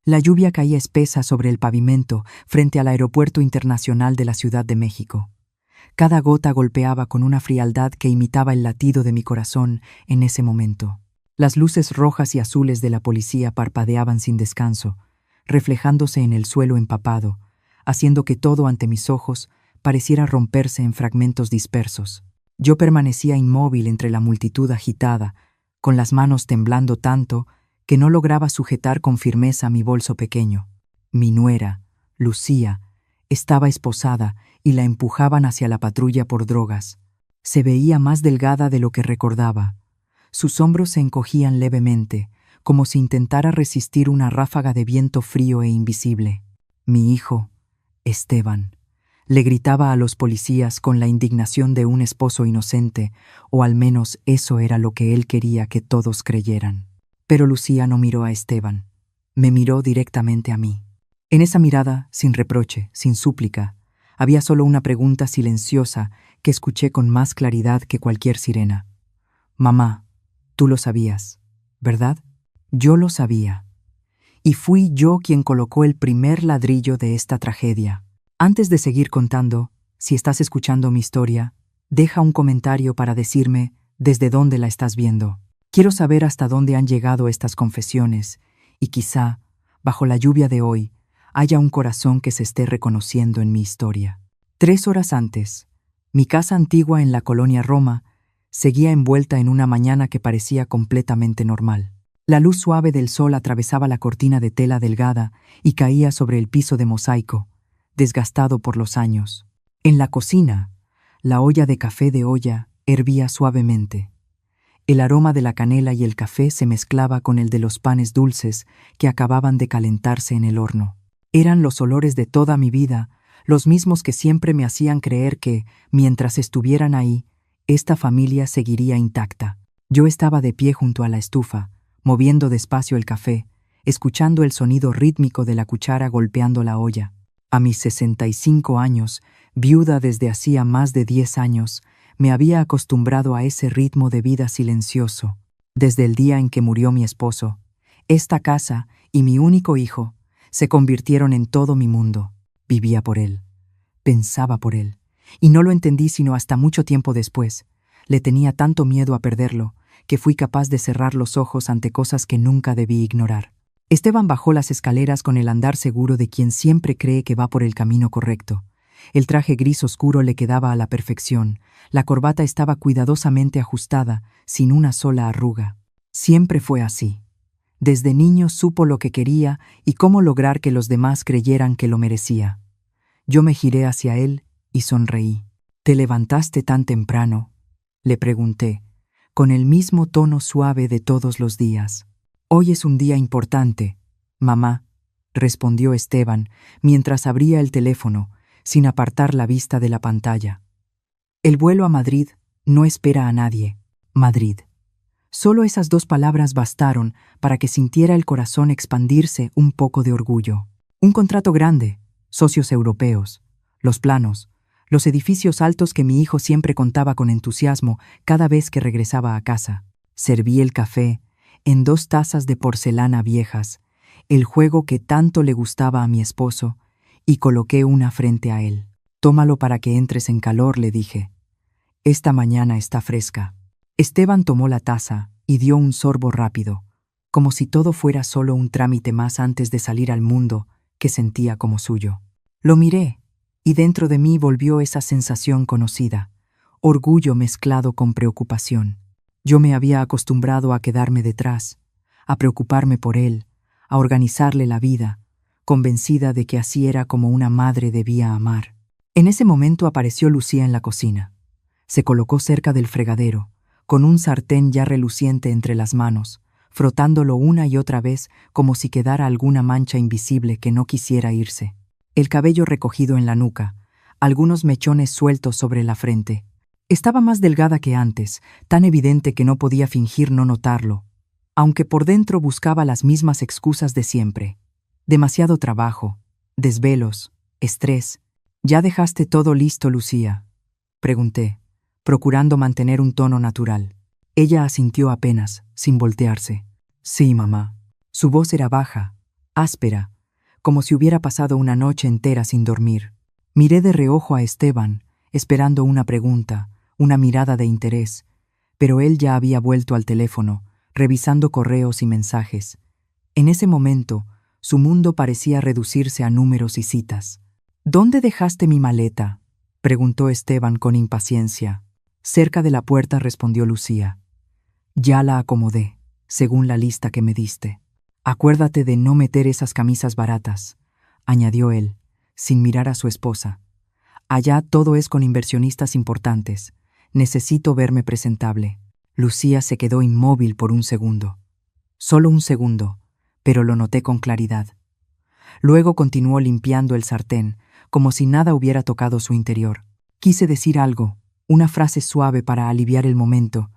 La lluvia caía espesa sobre el pavimento frente al Aeropuerto Internacional de la Ciudad de México. Cada gota golpeaba con una frialdad que imitaba el latido de mi corazón en ese momento. Las luces rojas y azules de la policía parpadeaban sin descanso, reflejándose en el suelo empapado, haciendo que todo ante mis ojos pareciera romperse en fragmentos dispersos. Yo permanecía inmóvil entre la multitud agitada, con las manos temblando tanto que no lograba sujetar con firmeza mi bolso pequeño. Mi nuera, Lucía, estaba esposada y la empujaban hacia la patrulla por drogas. Se veía más delgada de lo que recordaba. Sus hombros se encogían levemente, como si intentara resistir una ráfaga de viento frío e invisible. Mi hijo, Esteban, le gritaba a los policías con la indignación de un esposo inocente, o al menos eso era lo que él quería que todos creyeran. Pero Lucía no miró a Esteban, me miró directamente a mí. En esa mirada, sin reproche, sin súplica, había solo una pregunta silenciosa que escuché con más claridad que cualquier sirena. Mamá, tú lo sabías, ¿verdad? Yo lo sabía. Y fui yo quien colocó el primer ladrillo de esta tragedia. Antes de seguir contando, si estás escuchando mi historia, deja un comentario para decirme desde dónde la estás viendo. Quiero saber hasta dónde han llegado estas confesiones y quizá, bajo la lluvia de hoy, haya un corazón que se esté reconociendo en mi historia. 3 horas antes, mi casa antigua en la colonia Roma seguía envuelta en una mañana que parecía completamente normal. La luz suave del sol atravesaba la cortina de tela delgada y caía sobre el piso de mosaico, desgastado por los años. En la cocina, la olla de café de olla hervía suavemente. El aroma de la canela y el café se mezclaba con el de los panes dulces que acababan de calentarse en el horno. Eran los olores de toda mi vida, los mismos que siempre me hacían creer que, mientras estuvieran ahí, esta familia seguiría intacta. Yo estaba de pie junto a la estufa, moviendo despacio el café, escuchando el sonido rítmico de la cuchara golpeando la olla. A mis 65 años, viuda desde hacía más de 10 años, me había acostumbrado a ese ritmo de vida silencioso. Desde el día en que murió mi esposo, esta casa y mi único hijo se convirtieron en todo mi mundo. Vivía por él, pensaba por él, y no lo entendí sino hasta mucho tiempo después. Le tenía tanto miedo a perderlo, que fui capaz de cerrar los ojos ante cosas que nunca debí ignorar. Esteban bajó las escaleras con el andar seguro de quien siempre cree que va por el camino correcto. El traje gris oscuro le quedaba a la perfección, la corbata estaba cuidadosamente ajustada, sin una sola arruga. Siempre fue así. Desde niño supo lo que quería y cómo lograr que los demás creyeran que lo merecía. Yo me giré hacia él y sonreí. ¿Te levantaste tan temprano?, le pregunté, con el mismo tono suave de todos los días. Hoy es un día importante, mamá, respondió Esteban, mientras abría el teléfono, sin apartar la vista de la pantalla. El vuelo a Madrid no espera a nadie. Madrid. Solo esas 2 palabras bastaron para que sintiera el corazón expandirse un poco de orgullo. Un contrato grande, socios europeos, los planos, los edificios altos que mi hijo siempre contaba con entusiasmo cada vez que regresaba a casa. Serví el café en 2 tazas de porcelana viejas, el juego que tanto le gustaba a mi esposo, y coloqué una frente a él. Tómalo para que entres en calor, le dije. Esta mañana está fresca. Esteban tomó la taza y dio un sorbo rápido, como si todo fuera solo un trámite más antes de salir al mundo que sentía como suyo. Lo miré, y dentro de mí volvió esa sensación conocida, orgullo mezclado con preocupación. Yo me había acostumbrado a quedarme detrás, a preocuparme por él, a organizarle la vida, convencida de que así era como una madre debía amar. En ese momento apareció Lucía en la cocina. Se colocó cerca del fregadero, con un sartén ya reluciente entre las manos, frotándolo una y otra vez como si quedara alguna mancha invisible que no quisiera irse. El cabello recogido en la nuca, algunos mechones sueltos sobre la frente. Estaba más delgada que antes, tan evidente que no podía fingir no notarlo, aunque por dentro buscaba las mismas excusas de siempre. Demasiado trabajo, desvelos, estrés. ¿Ya dejaste todo listo, Lucía?, pregunté, procurando mantener un tono natural. Ella asintió apenas, sin voltearse. Sí, mamá. Su voz era baja, áspera, como si hubiera pasado una noche entera sin dormir. Miré de reojo a Esteban, esperando una pregunta, una mirada de interés, pero él ya había vuelto al teléfono, revisando correos y mensajes. En ese momento, su mundo parecía reducirse a números y citas. ¿Dónde dejaste mi maleta?, preguntó Esteban con impaciencia. Cerca de la puerta, respondió Lucía. Ya la acomodé, según la lista que me diste. Acuérdate de no meter esas camisas baratas, añadió él, sin mirar a su esposa. Allá todo es con inversionistas importantes. Necesito verme presentable. Lucía se quedó inmóvil por un segundo. Solo un segundo, pero lo noté con claridad. Luego continuó limpiando el sartén, como si nada hubiera tocado su interior. Quise decir algo, una frase suave para aliviar el momento,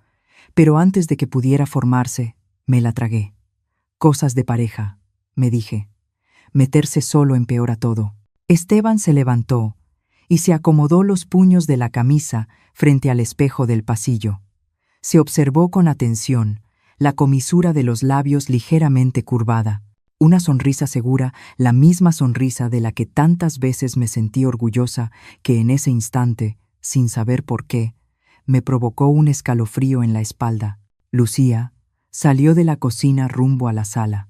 pero antes de que pudiera formarse, me la tragué. Cosas de pareja, me dije. Meterse solo empeora todo. Esteban se levantó y se acomodó los puños de la camisa frente al espejo del pasillo. Se observó con atención la comisura de los labios ligeramente curvada, una sonrisa segura, la misma sonrisa de la que tantas veces me sentí orgullosa, que en ese instante, sin saber por qué, me provocó un escalofrío en la espalda. Lucía salió de la cocina rumbo a la sala.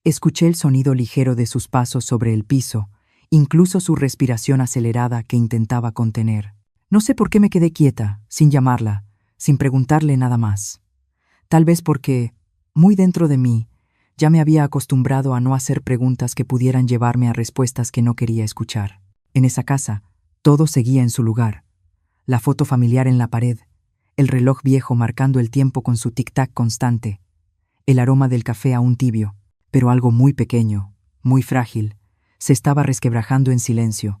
Escuché el sonido ligero de sus pasos sobre el piso, incluso su respiración acelerada que intentaba contener. No sé por qué me quedé quieta, sin llamarla, sin preguntarle nada más. Tal vez porque, muy dentro de mí, ya me había acostumbrado a no hacer preguntas que pudieran llevarme a respuestas que no quería escuchar. En esa casa, todo seguía en su lugar. La foto familiar en la pared, el reloj viejo marcando el tiempo con su tic-tac constante, el aroma del café aún tibio, pero algo muy pequeño, muy frágil, se estaba resquebrajando en silencio,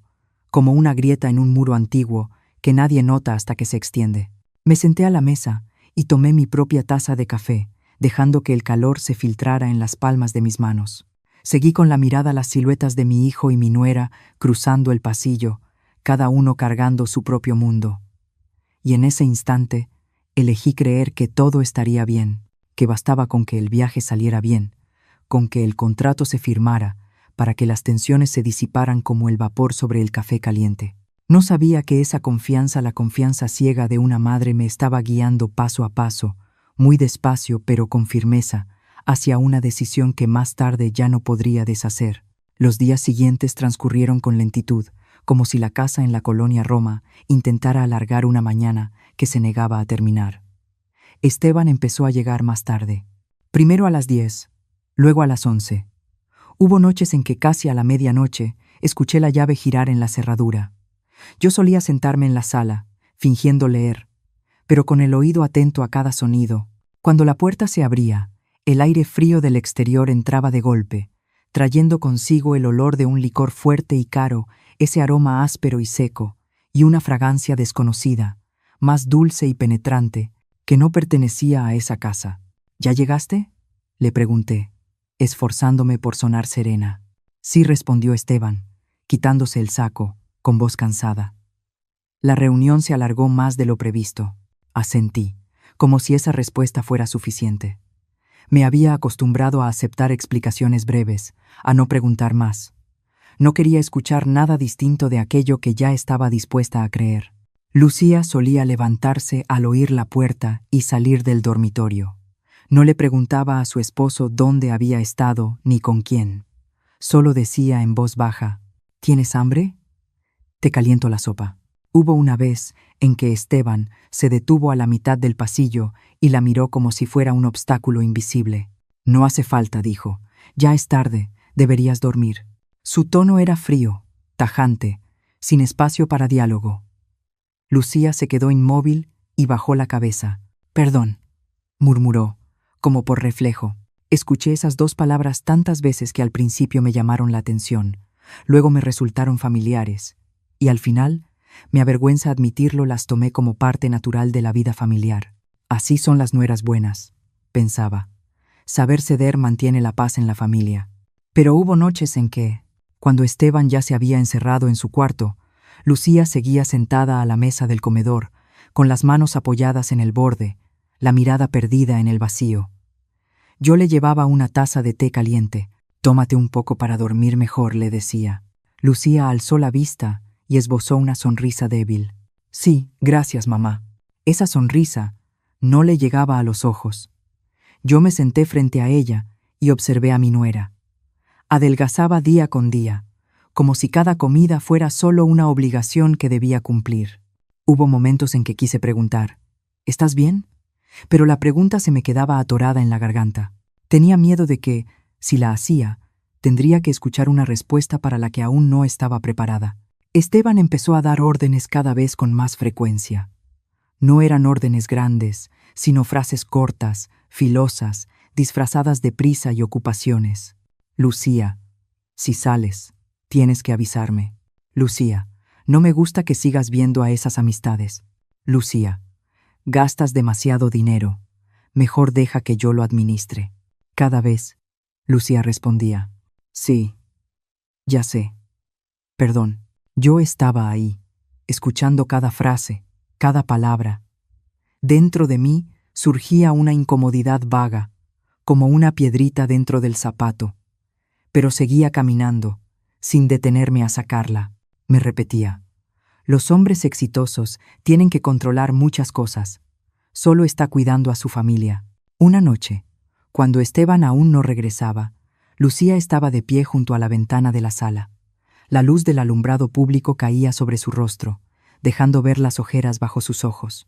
como una grieta en un muro antiguo que nadie nota hasta que se extiende. Me senté a la mesa y tomé mi propia taza de café, dejando que el calor se filtrara en las palmas de mis manos. Seguí con la mirada las siluetas de mi hijo y mi nuera cruzando el pasillo, cada uno cargando su propio mundo. Y en ese instante, elegí creer que todo estaría bien, que bastaba con que el viaje saliera bien, con que el contrato se firmara, para que las tensiones se disiparan como el vapor sobre el café caliente. No sabía que esa confianza, la confianza ciega de una madre, me estaba guiando paso a paso, muy despacio pero con firmeza, hacia una decisión que más tarde ya no podría deshacer. Los días siguientes transcurrieron con lentitud, como si la casa en la colonia Roma intentara alargar una mañana que se negaba a terminar. Esteban empezó a llegar más tarde. Primero a las 10, luego a las 11. Hubo noches en que casi a la medianoche escuché la llave girar en la cerradura. Yo solía sentarme en la sala, fingiendo leer, pero con el oído atento a cada sonido. Cuando la puerta se abría, el aire frío del exterior entraba de golpe, trayendo consigo el olor de un licor fuerte y caro, ese aroma áspero y seco, y una fragancia desconocida, más dulce y penetrante, que no pertenecía a esa casa. ¿Ya llegaste?, le pregunté, esforzándome por sonar serena. Sí, respondió Esteban, quitándose el saco, con voz cansada. La reunión se alargó más de lo previsto. Asentí, como si esa respuesta fuera suficiente. Me había acostumbrado a aceptar explicaciones breves, a no preguntar más. No quería escuchar nada distinto de aquello que ya estaba dispuesta a creer. Lucía solía levantarse al oír la puerta y salir del dormitorio. No le preguntaba a su esposo dónde había estado ni con quién. Solo decía en voz baja: ¿tienes hambre? Te caliento la sopa. Hubo una vez en que Esteban se detuvo a la mitad del pasillo y la miró como si fuera un obstáculo invisible. No hace falta, dijo. Ya es tarde, deberías dormir. Su tono era frío, tajante, sin espacio para diálogo. Lucía se quedó inmóvil y bajó la cabeza. Perdón, murmuró, como por reflejo. Escuché esas dos palabras tantas veces que al principio me llamaron la atención, luego me resultaron familiares, y al final, me avergüenza admitirlo, las tomé como parte natural de la vida familiar. Así son las nueras buenas, pensaba. Saber ceder mantiene la paz en la familia. Pero hubo noches en que, cuando Esteban ya se había encerrado en su cuarto, Lucía seguía sentada a la mesa del comedor, con las manos apoyadas en el borde, la mirada perdida en el vacío. Yo le llevaba una taza de té caliente, Tómate un poco para dormir mejor, le decía. Lucía alzó la vista y esbozó una sonrisa débil. Sí, gracias, mamá. Esa sonrisa no le llegaba a los ojos. Yo me senté frente a ella y observé a mi nuera. Adelgazaba día con día, como si cada comida fuera solo una obligación que debía cumplir. Hubo momentos en que quise preguntar, ¿estás bien? Pero la pregunta se me quedaba atorada en la garganta. Tenía miedo de que, si la hacía, tendría que escuchar una respuesta para la que aún no estaba preparada. Esteban empezó a dar órdenes cada vez con más frecuencia. No eran órdenes grandes, sino frases cortas, filosas, disfrazadas de prisa y ocupaciones. Lucía, si sales, tienes que avisarme. Lucía, no me gusta que sigas viendo a esas amistades. Lucía, gastas demasiado dinero. Mejor deja que yo lo administre. Cada vez, Lucía respondía, sí, ya sé. Perdón. Yo estaba ahí, escuchando cada frase, cada palabra. Dentro de mí surgía una incomodidad vaga, como una piedrita dentro del zapato. Pero seguía caminando, sin detenerme a sacarla. Me repetía, los hombres exitosos tienen que controlar muchas cosas. Solo está cuidando a su familia. Una noche, cuando Esteban aún no regresaba, Lucía estaba de pie junto a la ventana de la sala. La luz del alumbrado público caía sobre su rostro, dejando ver las ojeras bajo sus ojos.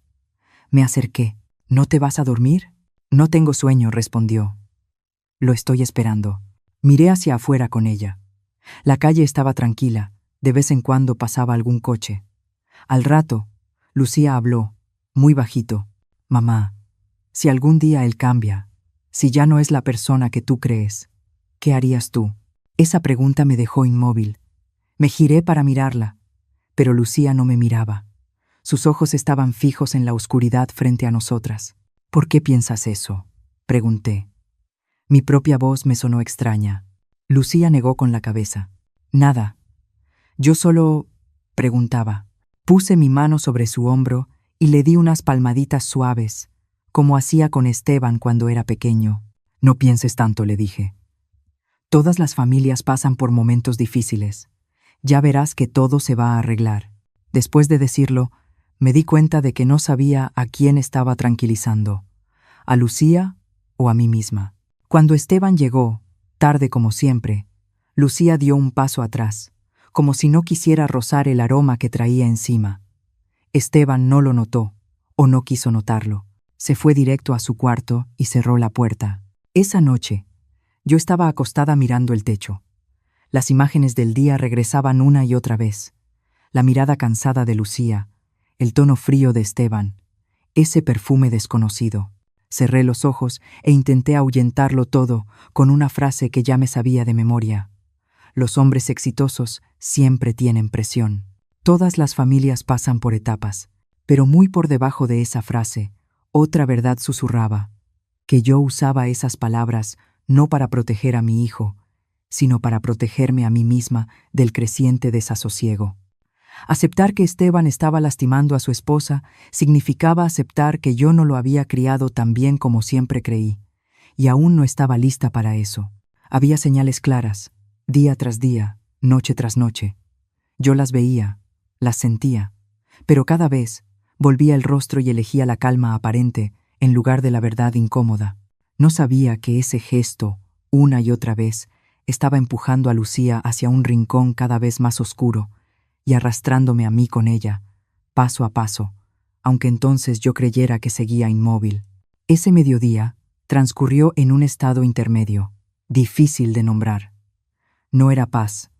Me acerqué. ¿No te vas a dormir? No tengo sueño, respondió. Lo estoy esperando. Miré hacia afuera con ella. La calle estaba tranquila, de vez en cuando pasaba algún coche. Al rato, Lucía habló, muy bajito. Mamá, si algún día él cambia, si ya no es la persona que tú crees, ¿qué harías tú? Esa pregunta me dejó inmóvil. Me giré para mirarla, pero Lucía no me miraba. Sus ojos estaban fijos en la oscuridad frente a nosotras. ¿Por qué piensas eso?, pregunté. Mi propia voz me sonó extraña. Lucía negó con la cabeza. Nada. Yo solo preguntaba. Puse mi mano sobre su hombro y le di unas palmaditas suaves, como hacía con Esteban cuando era pequeño. No pienses tanto, le dije. Todas las familias pasan por momentos difíciles. Ya verás que todo se va a arreglar. Después de decirlo, me di cuenta de que no sabía a quién estaba tranquilizando, a Lucía o a mí misma. Cuando Esteban llegó, tarde como siempre, Lucía dio un paso atrás, como si no quisiera rozar el aroma que traía encima. Esteban no lo notó, o no quiso notarlo. Se fue directo a su cuarto y cerró la puerta. Esa noche, yo estaba acostada mirando el techo. Las imágenes del día regresaban una y otra vez. La mirada cansada de Lucía, el tono frío de Esteban, ese perfume desconocido. Cerré los ojos e intenté ahuyentarlo todo con una frase que ya me sabía de memoria. Los hombres exitosos siempre tienen presión. Todas las familias pasan por etapas, pero muy por debajo de esa frase, otra verdad susurraba, que yo usaba esas palabras no para proteger a mi hijo, sino para protegerme a mí misma del creciente desasosiego. Aceptar que Esteban estaba lastimando a su esposa significaba aceptar que yo no lo había criado tan bien como siempre creí, y aún no estaba lista para eso. Había señales claras, día tras día, noche tras noche. Yo las veía, las sentía, pero cada vez volvía el rostro y elegía la calma aparente en lugar de la verdad incómoda. No sabía que ese gesto, una y otra vez, estaba empujando a Lucía hacia un rincón cada vez más oscuro y arrastrándome a mí con ella, paso a paso, aunque entonces yo creyera que seguía inmóvil. Ese mediodía transcurrió en un estado intermedio, difícil de nombrar. No era paz,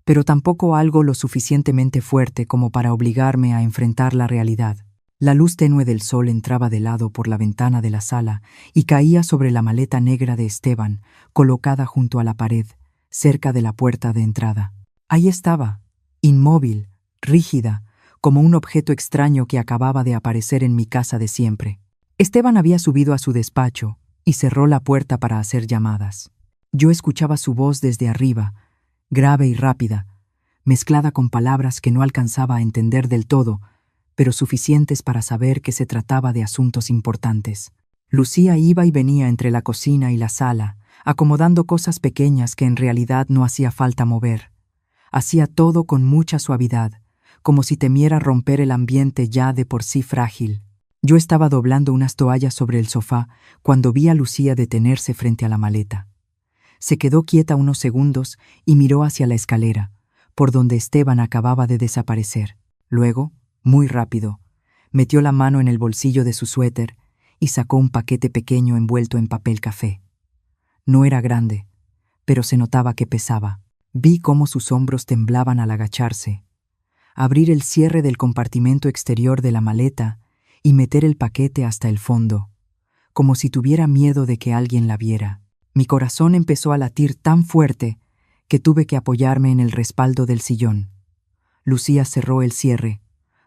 pero tampoco algo lo suficientemente fuerte como para obligarme a enfrentar la realidad. La luz tenue del sol entraba de lado por la ventana de la sala y caía sobre la maleta negra de Esteban, colocada junto a la pared, cerca de la puerta de entrada. Ahí estaba, inmóvil, rígida, como un objeto extraño que acababa de aparecer en mi casa de siempre. Esteban había subido a su despacho y cerró la puerta para hacer llamadas. Yo escuchaba su voz desde arriba, grave y rápida, mezclada con palabras que no alcanzaba a entender del todo, pero suficientes para saber que se trataba de asuntos importantes. Lucía iba y venía entre la cocina y la sala, acomodando cosas pequeñas que en realidad no hacía falta mover. Hacía todo con mucha suavidad, como si temiera romper el ambiente ya de por sí frágil. Yo estaba doblando unas toallas sobre el sofá cuando vi a Lucía detenerse frente a la maleta. Se quedó quieta unos segundos y miró hacia la escalera, por donde Esteban acababa de desaparecer. Luego, muy rápido, metió la mano en el bolsillo de su suéter y sacó un paquete pequeño envuelto en papel café. No era grande, pero se notaba que pesaba. Vi cómo sus hombros temblaban al agacharse, abrir el cierre del compartimento exterior de la maleta y meter el paquete hasta el fondo, como si tuviera miedo de que alguien la viera. Mi corazón empezó a latir tan fuerte que tuve que apoyarme en el respaldo del sillón. Lucía cerró el cierre,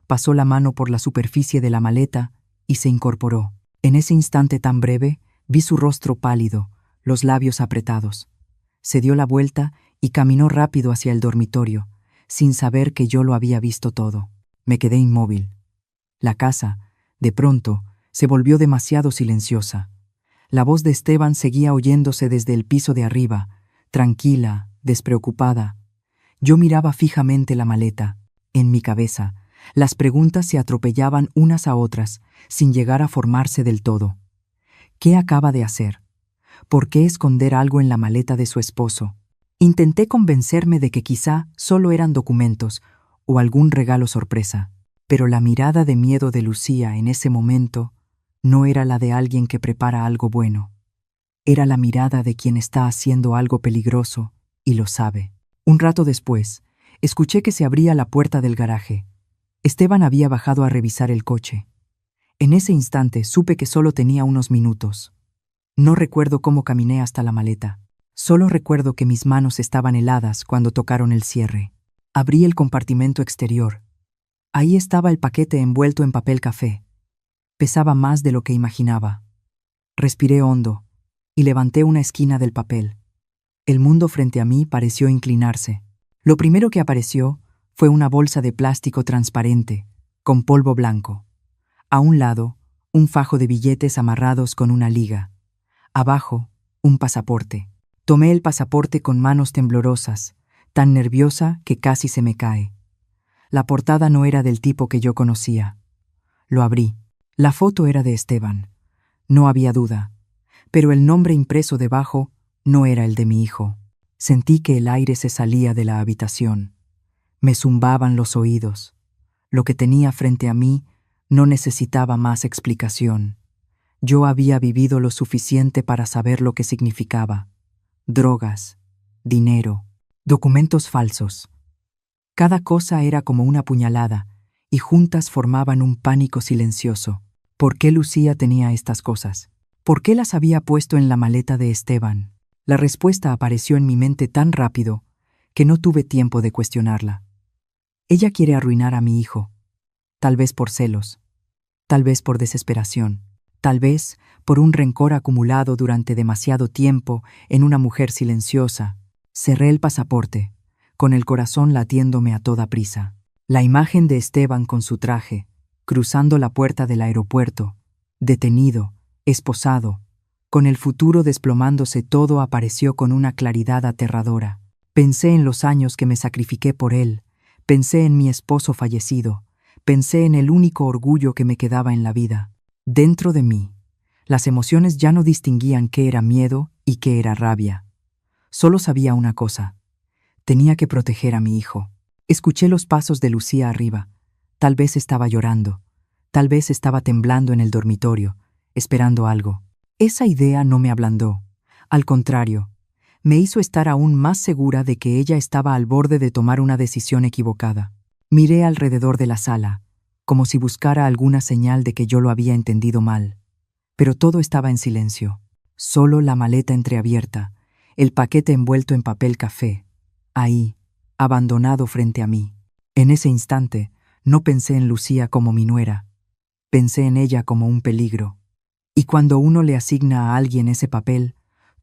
pasó la mano por la superficie de la maleta y se incorporó. En ese instante tan breve, vi su rostro pálido, los labios apretados. Se dio la vuelta y caminó rápido hacia el dormitorio, sin saber que yo lo había visto todo. Me quedé inmóvil. La casa, de pronto, se volvió demasiado silenciosa. La voz de Esteban seguía oyéndose desde el piso de arriba, tranquila, despreocupada. Yo miraba fijamente la maleta. En mi cabeza, las preguntas se atropellaban unas a otras, sin llegar a formarse del todo. ¿Qué acaba de hacer? ¿Por qué esconder algo en la maleta de su esposo? Intenté convencerme de que quizá solo eran documentos o algún regalo sorpresa, pero la mirada de miedo de Lucía en ese momento no era la de alguien que prepara algo bueno. Era la mirada de quien está haciendo algo peligroso y lo sabe. Un rato después, escuché que se abría la puerta del garaje. Esteban había bajado a revisar el coche. En ese instante supe que solo tenía unos minutos. No recuerdo cómo caminé hasta la maleta. Solo recuerdo que mis manos estaban heladas cuando tocaron el cierre. Abrí el compartimento exterior. Ahí estaba el paquete envuelto en papel café. Pesaba más de lo que imaginaba. Respiré hondo y levanté una esquina del papel. El mundo frente a mí pareció inclinarse. Lo primero que apareció fue una bolsa de plástico transparente, con polvo blanco. A un lado, un fajo de billetes amarrados con una liga. Abajo, un pasaporte. Tomé el pasaporte con manos temblorosas, tan nerviosa que casi se me cae. La portada no era del tipo que yo conocía. Lo abrí. La foto era de Esteban. No había duda. Pero el nombre impreso debajo no era el de mi hijo. Sentí que el aire se salía de la habitación. Me zumbaban los oídos. Lo que tenía frente a mí no necesitaba más explicación. Yo había vivido lo suficiente para saber lo que significaba. Drogas, dinero, documentos falsos. Cada cosa era como una puñalada, y juntas formaban un pánico silencioso. ¿Por qué Lucía tenía estas cosas? ¿Por qué las había puesto en la maleta de Esteban? La respuesta apareció en mi mente tan rápido que no tuve tiempo de cuestionarla. Ella quiere arruinar a mi hijo, tal vez por celos, tal vez por desesperación, tal vez por un rencor acumulado durante demasiado tiempo en una mujer silenciosa. Cerré el pasaporte, con el corazón latiéndome a toda prisa. La imagen de Esteban con su traje, cruzando la puerta del aeropuerto, detenido, esposado, con el futuro desplomándose, todo apareció con una claridad aterradora. Pensé en los años que me sacrifiqué por él, pensé en mi esposo fallecido, pensé en el único orgullo que me quedaba en la vida. Dentro de mí, las emociones ya no distinguían qué era miedo y qué era rabia. Solo sabía una cosa: tenía que proteger a mi hijo. Escuché los pasos de Lucía arriba. Tal vez estaba llorando, tal vez estaba temblando en el dormitorio, esperando algo. Esa idea no me ablandó. Al contrario, me hizo estar aún más segura de que ella estaba al borde de tomar una decisión equivocada. Miré alrededor de la sala, como si buscara alguna señal de que yo lo había entendido mal. Pero todo estaba en silencio. Solo la maleta entreabierta, el paquete envuelto en papel café, ahí, abandonado frente a mí. En ese instante, no pensé en Lucía como mi nuera. Pensé en ella como un peligro. Y cuando uno le asigna a alguien ese papel,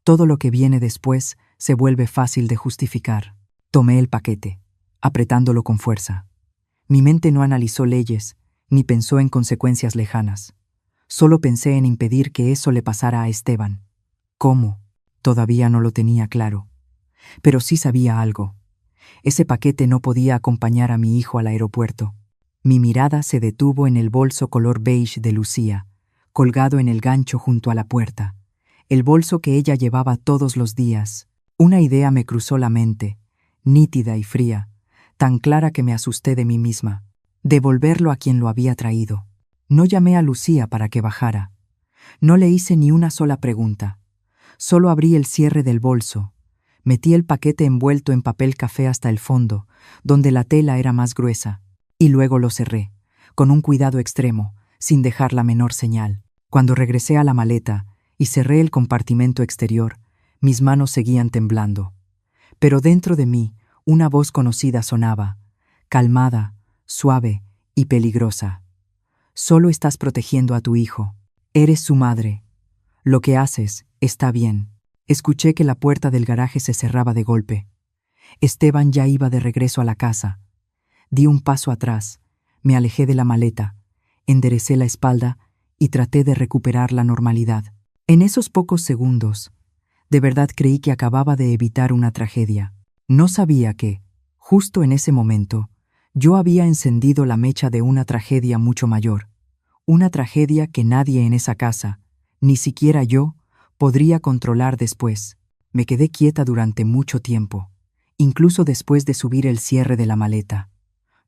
todo lo que viene después se vuelve fácil de justificar. Tomé el paquete, apretándolo con fuerza. Mi mente no analizó leyes, ni pensó en consecuencias lejanas. Solo pensé en impedir que eso le pasara a Esteban. ¿Cómo? Todavía no lo tenía claro. Pero sí sabía algo. Ese paquete no podía acompañar a mi hijo al aeropuerto. Mi mirada se detuvo en el bolso color beige de Lucía, colgado en el gancho junto a la puerta. El bolso que ella llevaba todos los días. Una idea me cruzó la mente, nítida y fría, tan clara que me asusté de mí misma. Devolverlo a quien lo había traído. No llamé a Lucía para que bajara. No le hice ni una sola pregunta. Solo abrí el cierre del bolso. Metí el paquete envuelto en papel café hasta el fondo, donde la tela era más gruesa, y luego lo cerré, con un cuidado extremo, sin dejar la menor señal. Cuando regresé a la maleta y cerré el compartimento exterior, mis manos seguían temblando. Pero dentro de mí, una voz conocida sonaba, calmada, suave y peligrosa. Solo estás protegiendo a tu hijo. Eres su madre. Lo que haces está bien. Escuché que la puerta del garaje se cerraba de golpe. Esteban ya iba de regreso a la casa. Di un paso atrás, me alejé de la maleta, enderecé la espalda y traté de recuperar la normalidad. En esos pocos segundos, de verdad creí que acababa de evitar una tragedia. No sabía que, justo en ese momento, yo había encendido la mecha de una tragedia mucho mayor. Una tragedia que nadie en esa casa, ni siquiera yo, podría controlar después. Me quedé quieta durante mucho tiempo, incluso después de subir el cierre de la maleta.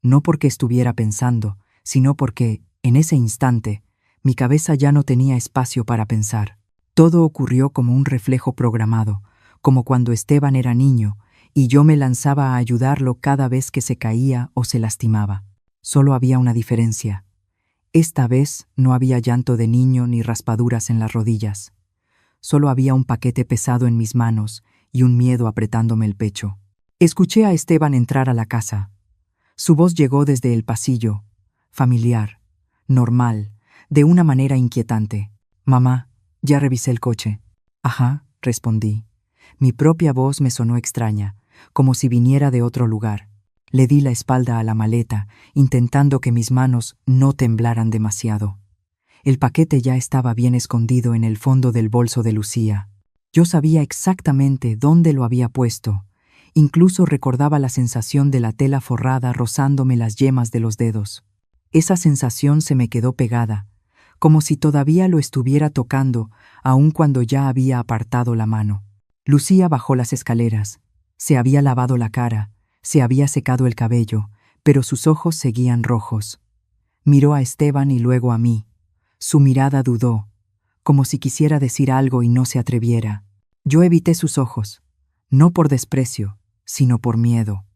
No porque estuviera pensando, sino porque, en ese instante, mi cabeza ya no tenía espacio para pensar. Todo ocurrió como un reflejo programado, como cuando Esteban era niño y yo me lanzaba a ayudarlo cada vez que se caía o se lastimaba. Solo había una diferencia. Esta vez no había llanto de niño ni raspaduras en las rodillas. Solo había un paquete pesado en mis manos y un miedo apretándome el pecho. Escuché a Esteban entrar a la casa. Su voz llegó desde el pasillo, familiar, normal, de una manera inquietante. «Mamá, ya revisé el coche». «Ajá», respondí. Mi propia voz me sonó extraña, como si viniera de otro lugar. Le di la espalda a la maleta, intentando que mis manos no temblaran demasiado. El paquete ya estaba bien escondido en el fondo del bolso de Lucía. Yo sabía exactamente dónde lo había puesto. Incluso recordaba la sensación de la tela forrada rozándome las yemas de los dedos. Esa sensación se me quedó pegada, como si todavía lo estuviera tocando, aun cuando ya había apartado la mano. Lucía bajó las escaleras. Se había lavado la cara, se había secado el cabello, pero sus ojos seguían rojos. Miró a Esteban y luego a mí. Su mirada dudó, como si quisiera decir algo y no se atreviera. Yo evité sus ojos, no por desprecio, sino por miedo.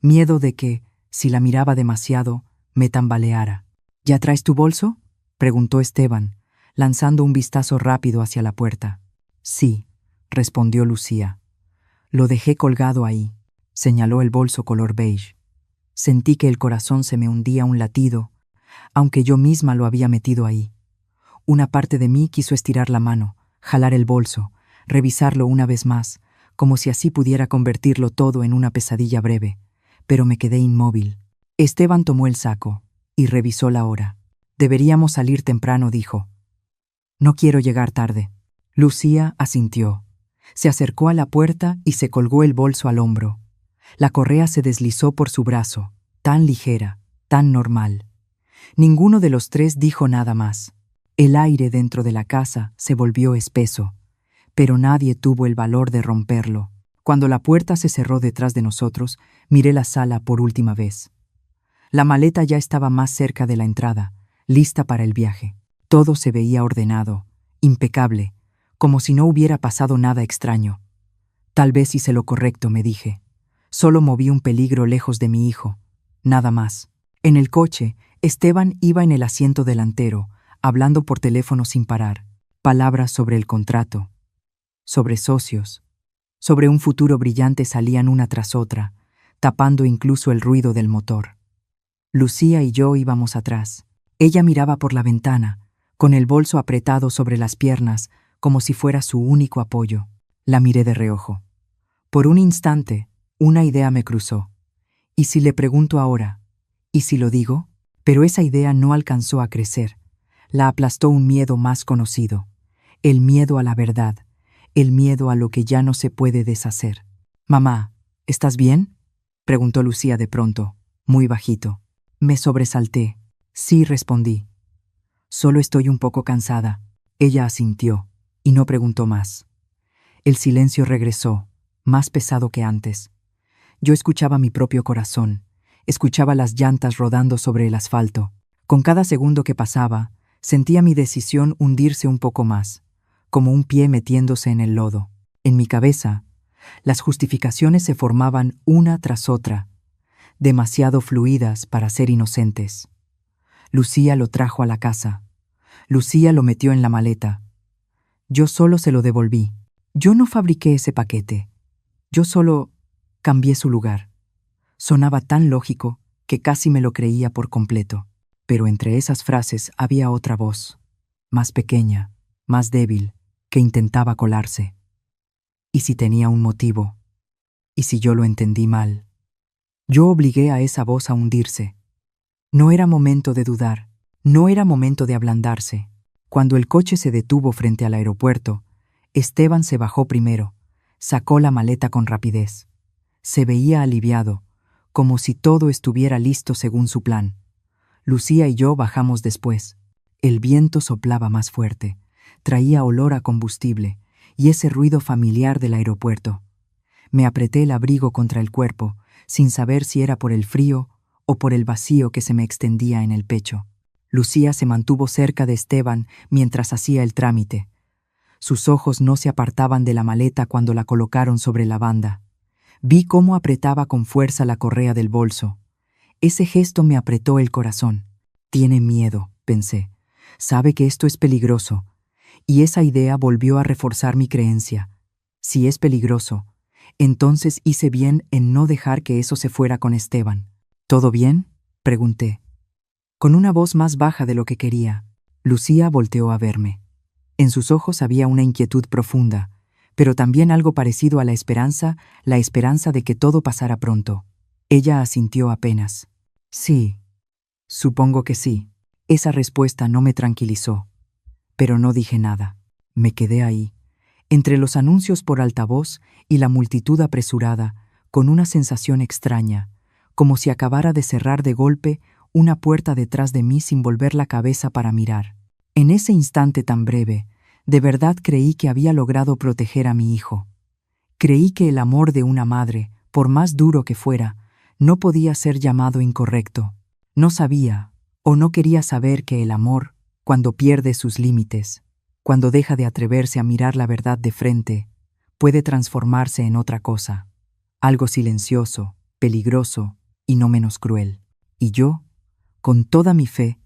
Miedo de que, si la miraba demasiado, me tambaleara. «¿Ya traes tu bolso?», preguntó Esteban, lanzando un vistazo rápido hacia la puerta. «Sí», respondió Lucía. «Lo dejé colgado ahí», señaló el bolso color beige. Sentí que el corazón se me hundía un latido, aunque yo misma lo había metido ahí. Una parte de mí quiso estirar la mano, jalar el bolso, revisarlo una vez más, como si así pudiera convertirlo todo en una pesadilla breve, pero me quedé inmóvil. Esteban tomó el saco y revisó la hora. «Deberíamos salir temprano», dijo. «No quiero llegar tarde». Lucía asintió. Se acercó a la puerta y se colgó el bolso al hombro. La correa se deslizó por su brazo, tan ligera, tan normal. Ninguno de los tres dijo nada más. El aire dentro de la casa se volvió espeso, pero nadie tuvo el valor de romperlo. Cuando la puerta se cerró detrás de nosotros, miré la sala por última vez. La maleta ya estaba más cerca de la entrada, lista para el viaje. Todo se veía ordenado, impecable, como si no hubiera pasado nada extraño. Tal vez hice lo correcto, me dije. Solo moví un peligro lejos de mi hijo, nada más. En el coche, Esteban iba en el asiento delantero, hablando por teléfono sin parar. Palabras sobre el contrato, sobre socios, sobre un futuro brillante salían una tras otra, tapando incluso el ruido del motor. Lucía y yo íbamos atrás. Ella miraba por la ventana, con el bolso apretado sobre las piernas, como si fuera su único apoyo. La miré de reojo. Por un instante, una idea me cruzó. ¿Y si le pregunto ahora? ¿Y si lo digo? Pero esa idea no alcanzó a crecer. La aplastó un miedo más conocido. El miedo a la verdad. el miedo a lo que ya no se puede deshacer. «Mamá, ¿estás bien?», preguntó Lucía de pronto, muy bajito. Me sobresalté. «Sí», respondí. «Solo estoy un poco cansada». Ella asintió, y no preguntó más. El silencio regresó, más pesado que antes. Yo escuchaba mi propio corazón, escuchaba las llantas rodando sobre el asfalto. Con cada segundo que pasaba, sentía mi decisión hundirse un poco más, como un pie metiéndose en el lodo. En mi cabeza, las justificaciones se formaban una tras otra, demasiado fluidas para ser inocentes. Lucía lo trajo a la casa. Lucía lo metió en la maleta. Yo solo se lo devolví. Yo no fabriqué ese paquete. Yo solo cambié su lugar. Sonaba tan lógico que casi me lo creía por completo. Pero entre esas frases había otra voz, más pequeña, más débil, que intentaba colarse. ¿Y si tenía un motivo? ¿Y si yo lo entendí mal? Yo obligué a esa voz a hundirse. No era momento de dudar, no era momento de ablandarse. Cuando el coche se detuvo frente al aeropuerto, Esteban se bajó primero, sacó la maleta con rapidez. Se veía aliviado, como si todo estuviera listo según su plan. Lucía y yo bajamos después. El viento soplaba más fuerte, traía olor a combustible y ese ruido familiar del aeropuerto. Me apreté el abrigo contra el cuerpo, sin saber si era por el frío o por el vacío que se me extendía en el pecho. Lucía se mantuvo cerca de Esteban mientras hacía el trámite. Sus ojos no se apartaban de la maleta cuando la colocaron sobre la banda. Vi cómo apretaba con fuerza la correa del bolso. Ese gesto me apretó el corazón. Tiene miedo, pensé. Sabe que esto es peligroso. Y esa idea volvió a reforzar mi creencia. Si es peligroso, entonces hice bien en no dejar que eso se fuera con Esteban. ¿Todo bien?, pregunté. Con una voz más baja de lo que quería. Lucía volteó a verme. En sus ojos había una inquietud profunda, pero también algo parecido a la esperanza de que todo pasara pronto. Ella asintió apenas. Sí, supongo que sí. Esa respuesta no me tranquilizó, pero no dije nada. Me quedé ahí, entre los anuncios por altavoz y la multitud apresurada, con una sensación extraña, como si acabara de cerrar de golpe una puerta detrás de mí sin volver la cabeza para mirar. En ese instante tan breve, de verdad creí que había logrado proteger a mi hijo. Creí que el amor de una madre, por más duro que fuera, no podía ser llamado incorrecto. No sabía, o no quería saber que el amor, cuando pierde sus límites, cuando deja de atreverse a mirar la verdad de frente, puede transformarse en otra cosa, algo silencioso, peligroso y no menos cruel. Y yo, con toda mi fe,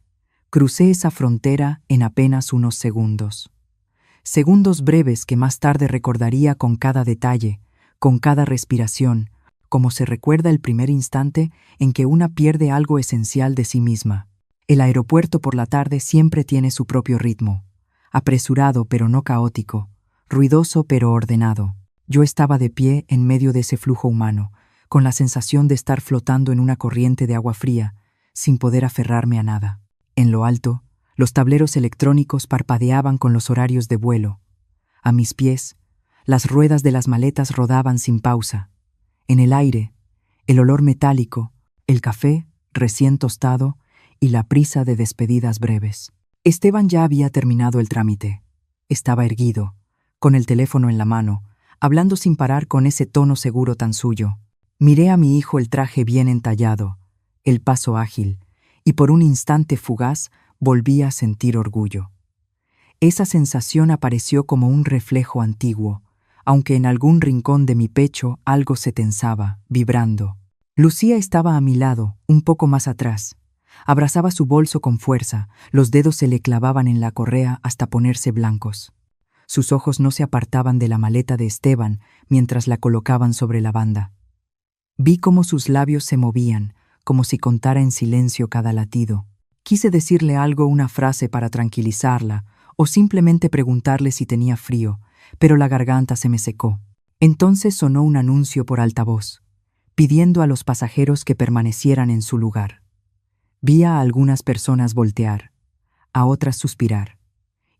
crucé esa frontera en apenas unos segundos. Segundos breves que más tarde recordaría con cada detalle, con cada respiración, como se recuerda el primer instante en que una pierde algo esencial de sí misma. El aeropuerto por la tarde siempre tiene su propio ritmo, apresurado pero no caótico, ruidoso pero ordenado. Yo estaba de pie en medio de ese flujo humano, con la sensación de estar flotando en una corriente de agua fría, sin poder aferrarme a nada. En lo alto, los tableros electrónicos parpadeaban con los horarios de vuelo. A mis pies, las ruedas de las maletas rodaban sin pausa. En el aire, el olor metálico, el café recién tostado y la prisa de despedidas breves. Esteban ya había terminado el trámite. Estaba erguido, con el teléfono en la mano, hablando sin parar con ese tono seguro tan suyo. Miré a mi hijo el traje bien entallado, el paso ágil, y por un instante fugaz volví a sentir orgullo. Esa sensación apareció como un reflejo antiguo, aunque en algún rincón de mi pecho algo se tensaba, vibrando. Lucía estaba a mi lado, un poco más atrás. Abrazaba su bolso con fuerza, los dedos se le clavaban en la correa hasta ponerse blancos. Sus ojos no se apartaban de la maleta de Esteban mientras la colocaban sobre la banda. Vi cómo sus labios se movían, como si contara en silencio cada latido. Quise decirle algo, una frase para tranquilizarla, o simplemente preguntarle si tenía frío, pero la garganta se me secó. Entonces sonó un anuncio por altavoz, pidiendo a los pasajeros que permanecieran en su lugar. Vi a algunas personas voltear, a otras suspirar,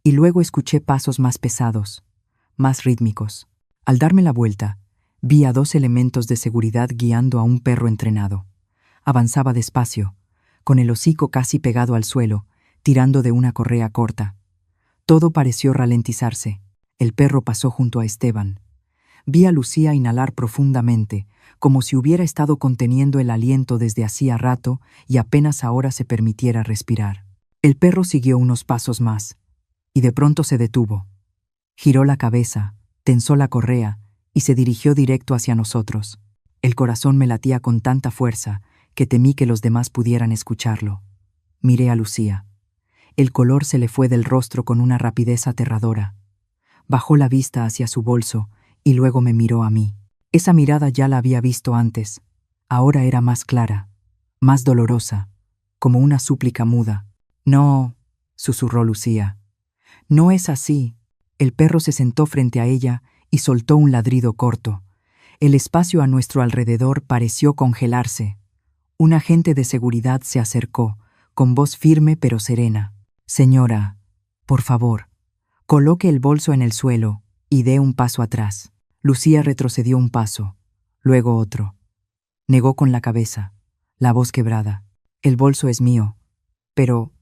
y luego escuché pasos más pesados, más rítmicos. Al darme la vuelta, vi a 2 elementos de seguridad guiando a un perro entrenado. Avanzaba despacio, con el hocico casi pegado al suelo, tirando de una correa corta. Todo pareció ralentizarse. El perro pasó junto a Esteban. Vi a Lucía inhalar profundamente, como si hubiera estado conteniendo el aliento desde hacía rato y apenas ahora se permitiera respirar. El perro siguió unos pasos más, y de pronto se detuvo. Giró la cabeza, tensó la correa y se dirigió directo hacia nosotros. El corazón me latía con tanta fuerza que temí que los demás pudieran escucharlo. Miré a Lucía. El color se le fue del rostro con una rapidez aterradora. Bajó la vista hacia su bolso y luego me miró a mí. Esa mirada ya la había visto antes. Ahora era más clara, más dolorosa, como una súplica muda. «No», susurró Lucía. «No es así». El perro se sentó frente a ella y soltó un ladrido corto. El espacio a nuestro alrededor pareció congelarse. Un agente de seguridad se acercó, con voz firme pero serena. «Señora, por favor, coloque el bolso en el suelo y dé un paso atrás». Lucía retrocedió un paso, luego otro. Negó con la cabeza, la voz quebrada. «El bolso es mío, pero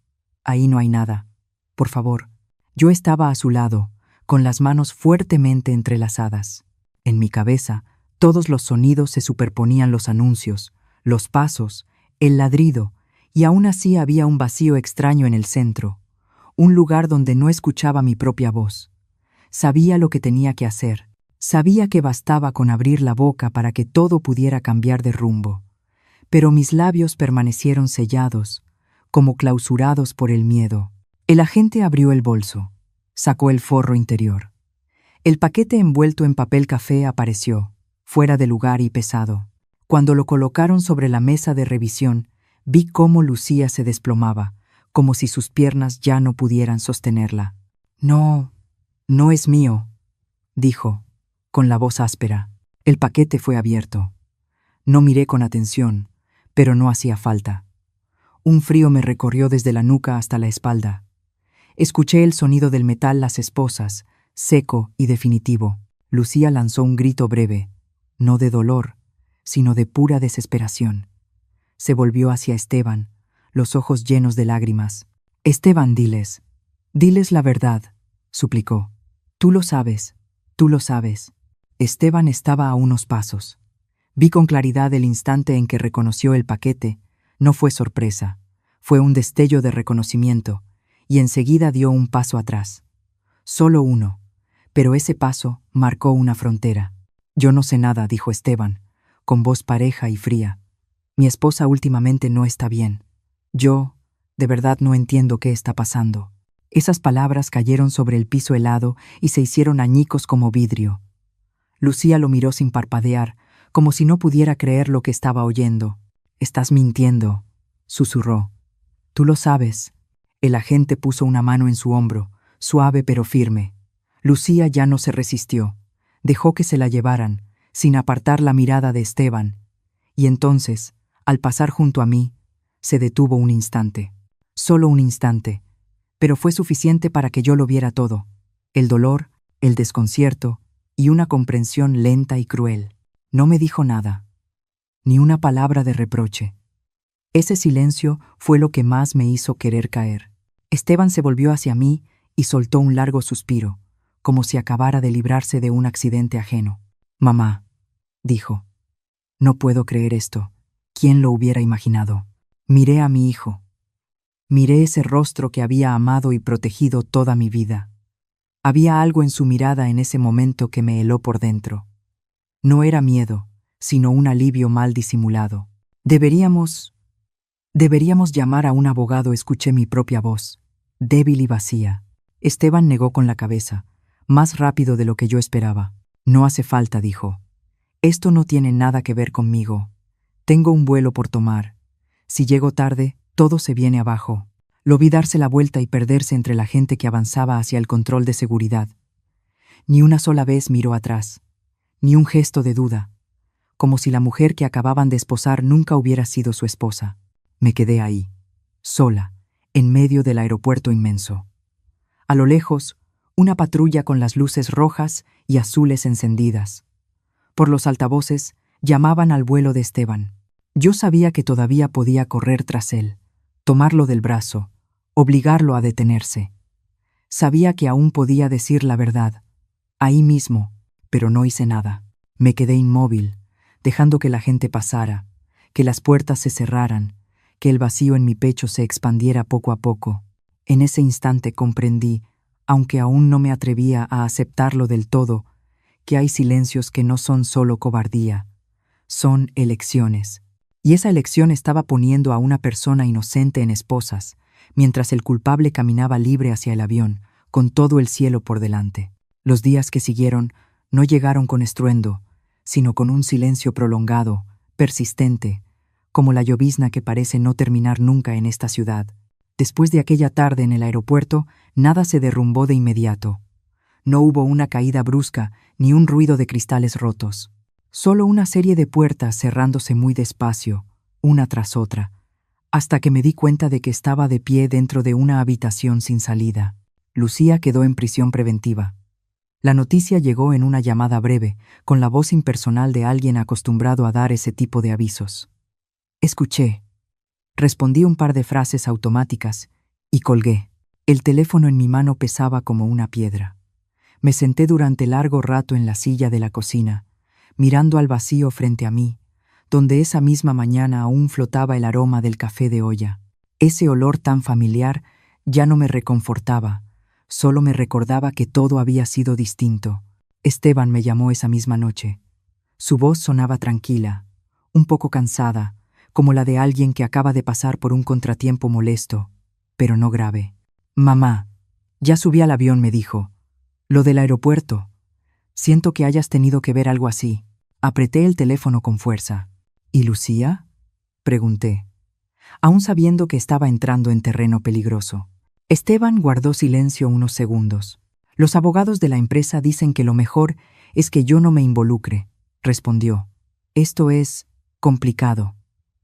ahí no hay nada. Por favor». Yo estaba a su lado, con las manos fuertemente entrelazadas. En mi cabeza, todos los sonidos se superponían: los anuncios, los pasos, el ladrido, y aún así había un vacío extraño en el centro, un lugar donde no escuchaba mi propia voz. Sabía lo que tenía que hacer. Sabía que bastaba con abrir la boca para que todo pudiera cambiar de rumbo. Pero mis labios permanecieron sellados, como clausurados por el miedo. El agente abrió el bolso. Sacó el forro interior. El paquete envuelto en papel café apareció, fuera de lugar y pesado. Cuando lo colocaron sobre la mesa de revisión, vi cómo Lucía se desplomaba, como si sus piernas ya no pudieran sostenerla. «No, no es mío», dijo, con la voz áspera. El paquete fue abierto. No miré con atención, pero no hacía falta. Un frío me recorrió desde la nuca hasta la espalda. Escuché el sonido del metal las esposas, seco y definitivo. Lucía lanzó un grito breve, no de dolor, sino de pura desesperación. Se volvió hacia Esteban, los ojos llenos de lágrimas. «Esteban, diles la verdad», suplicó. «Tú lo sabes, tú lo sabes». Esteban estaba a unos pasos. Vi con claridad el instante en que reconoció el paquete. No fue sorpresa, fue un destello de reconocimiento, y enseguida dio un paso atrás. Solo uno, pero ese paso marcó una frontera. «Yo no sé nada», dijo Esteban, con voz pareja y fría. «Mi esposa últimamente no está bien. Yo, de verdad, no entiendo qué está pasando». Esas palabras cayeron sobre el piso helado y se hicieron añicos como vidrio. Lucía lo miró sin parpadear, como si no pudiera creer lo que estaba oyendo. «Estás mintiendo», susurró. «Tú lo sabes». El agente puso una mano en su hombro, suave pero firme. Lucía ya no se resistió. Dejó que se la llevaran, sin apartar la mirada de Esteban. Y entonces, al pasar junto a mí, se detuvo un instante. Solo un instante, pero fue suficiente para que yo lo viera todo. El dolor, el desconcierto y una comprensión lenta y cruel. No me dijo nada, ni una palabra de reproche. Ese silencio fue lo que más me hizo querer caer. Esteban se volvió hacia mí y soltó un largo suspiro, como si acabara de librarse de un accidente ajeno. «Mamá», dijo, «no puedo creer esto. ¿Quién lo hubiera imaginado?» Miré a mi hijo. Miré ese rostro que había amado y protegido toda mi vida. Había algo en su mirada en ese momento que me heló por dentro. No era miedo, sino un alivio mal disimulado. Deberíamos llamar a un abogado», escuché mi propia voz, débil y vacía. Esteban negó con la cabeza, más rápido de lo que yo esperaba. «No hace falta», dijo. «Esto no tiene nada que ver conmigo. Tengo un vuelo por tomar. Si llego tarde, todo se viene abajo». Lo vi darse la vuelta y perderse entre la gente que avanzaba hacia el control de seguridad. Ni una sola vez miró atrás, ni un gesto de duda, como si la mujer que acababan de esposar nunca hubiera sido su esposa. Me quedé ahí, sola, en medio del aeropuerto inmenso. A lo lejos, una patrulla con las luces rojas y azules encendidas. Por los altavoces llamaban al vuelo de Esteban. Yo sabía que todavía podía correr tras él, tomarlo del brazo, obligarlo a detenerse. Sabía que aún podía decir la verdad, ahí mismo, pero no hice nada. Me quedé inmóvil, dejando que la gente pasara, que las puertas se cerraran, que el vacío en mi pecho se expandiera poco a poco. En ese instante comprendí, aunque aún no me atrevía a aceptarlo del todo, que hay silencios que no son solo cobardía, son elecciones. Y esa elección estaba poniendo a una persona inocente en esposas, mientras el culpable caminaba libre hacia el avión, con todo el cielo por delante. Los días que siguieron no llegaron con estruendo, sino con un silencio prolongado, persistente, como la llovizna que parece no terminar nunca en esta ciudad. Después de aquella tarde en el aeropuerto, nada se derrumbó de inmediato. No hubo una caída brusca ni un ruido de cristales rotos. Solo una serie de puertas cerrándose muy despacio, una tras otra, hasta que me di cuenta de que estaba de pie dentro de una habitación sin salida. Lucía quedó en prisión preventiva. La noticia llegó en una llamada breve, con la voz impersonal de alguien acostumbrado a dar ese tipo de avisos. Escuché. Respondí un par de frases automáticas y colgué. El teléfono en mi mano pesaba como una piedra. Me senté durante largo rato en la silla de la cocina, mirando al vacío frente a mí, donde esa misma mañana aún flotaba el aroma del café de olla. Ese olor tan familiar ya no me reconfortaba, solo me recordaba que todo había sido distinto. Esteban me llamó esa misma noche. Su voz sonaba tranquila, un poco cansada, como la de alguien que acaba de pasar por un contratiempo molesto, pero no grave. «Mamá, ya subí al avión», me dijo. «Lo del aeropuerto. Siento que hayas tenido que ver algo así». Apreté el teléfono con fuerza. «¿Y Lucía?», pregunté, aún sabiendo que estaba entrando en terreno peligroso. Esteban guardó silencio unos segundos. «Los abogados de la empresa dicen que lo mejor es que yo no me involucre», respondió. «Esto es complicado.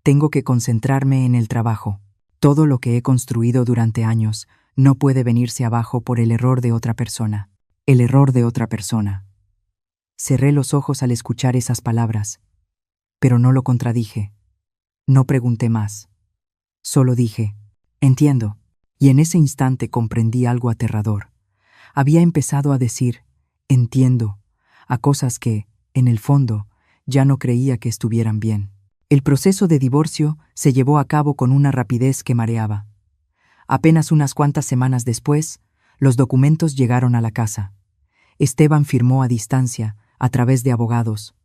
Tengo que concentrarme en el trabajo. Todo lo que he construido durante años no puede venirse abajo por el error de otra persona. El error de otra persona». Cerré los ojos al escuchar esas palabras, pero no lo contradije. No pregunté más. Solo dije, «Entiendo». Y en ese instante comprendí algo aterrador. Había empezado a decir, «entiendo», a cosas que, en el fondo, ya no creía que estuvieran bien. El proceso de divorcio se llevó a cabo con una rapidez que mareaba. Apenas unas cuantas semanas después, los documentos llegaron a la casa. Esteban firmó a distancia, a través de abogados.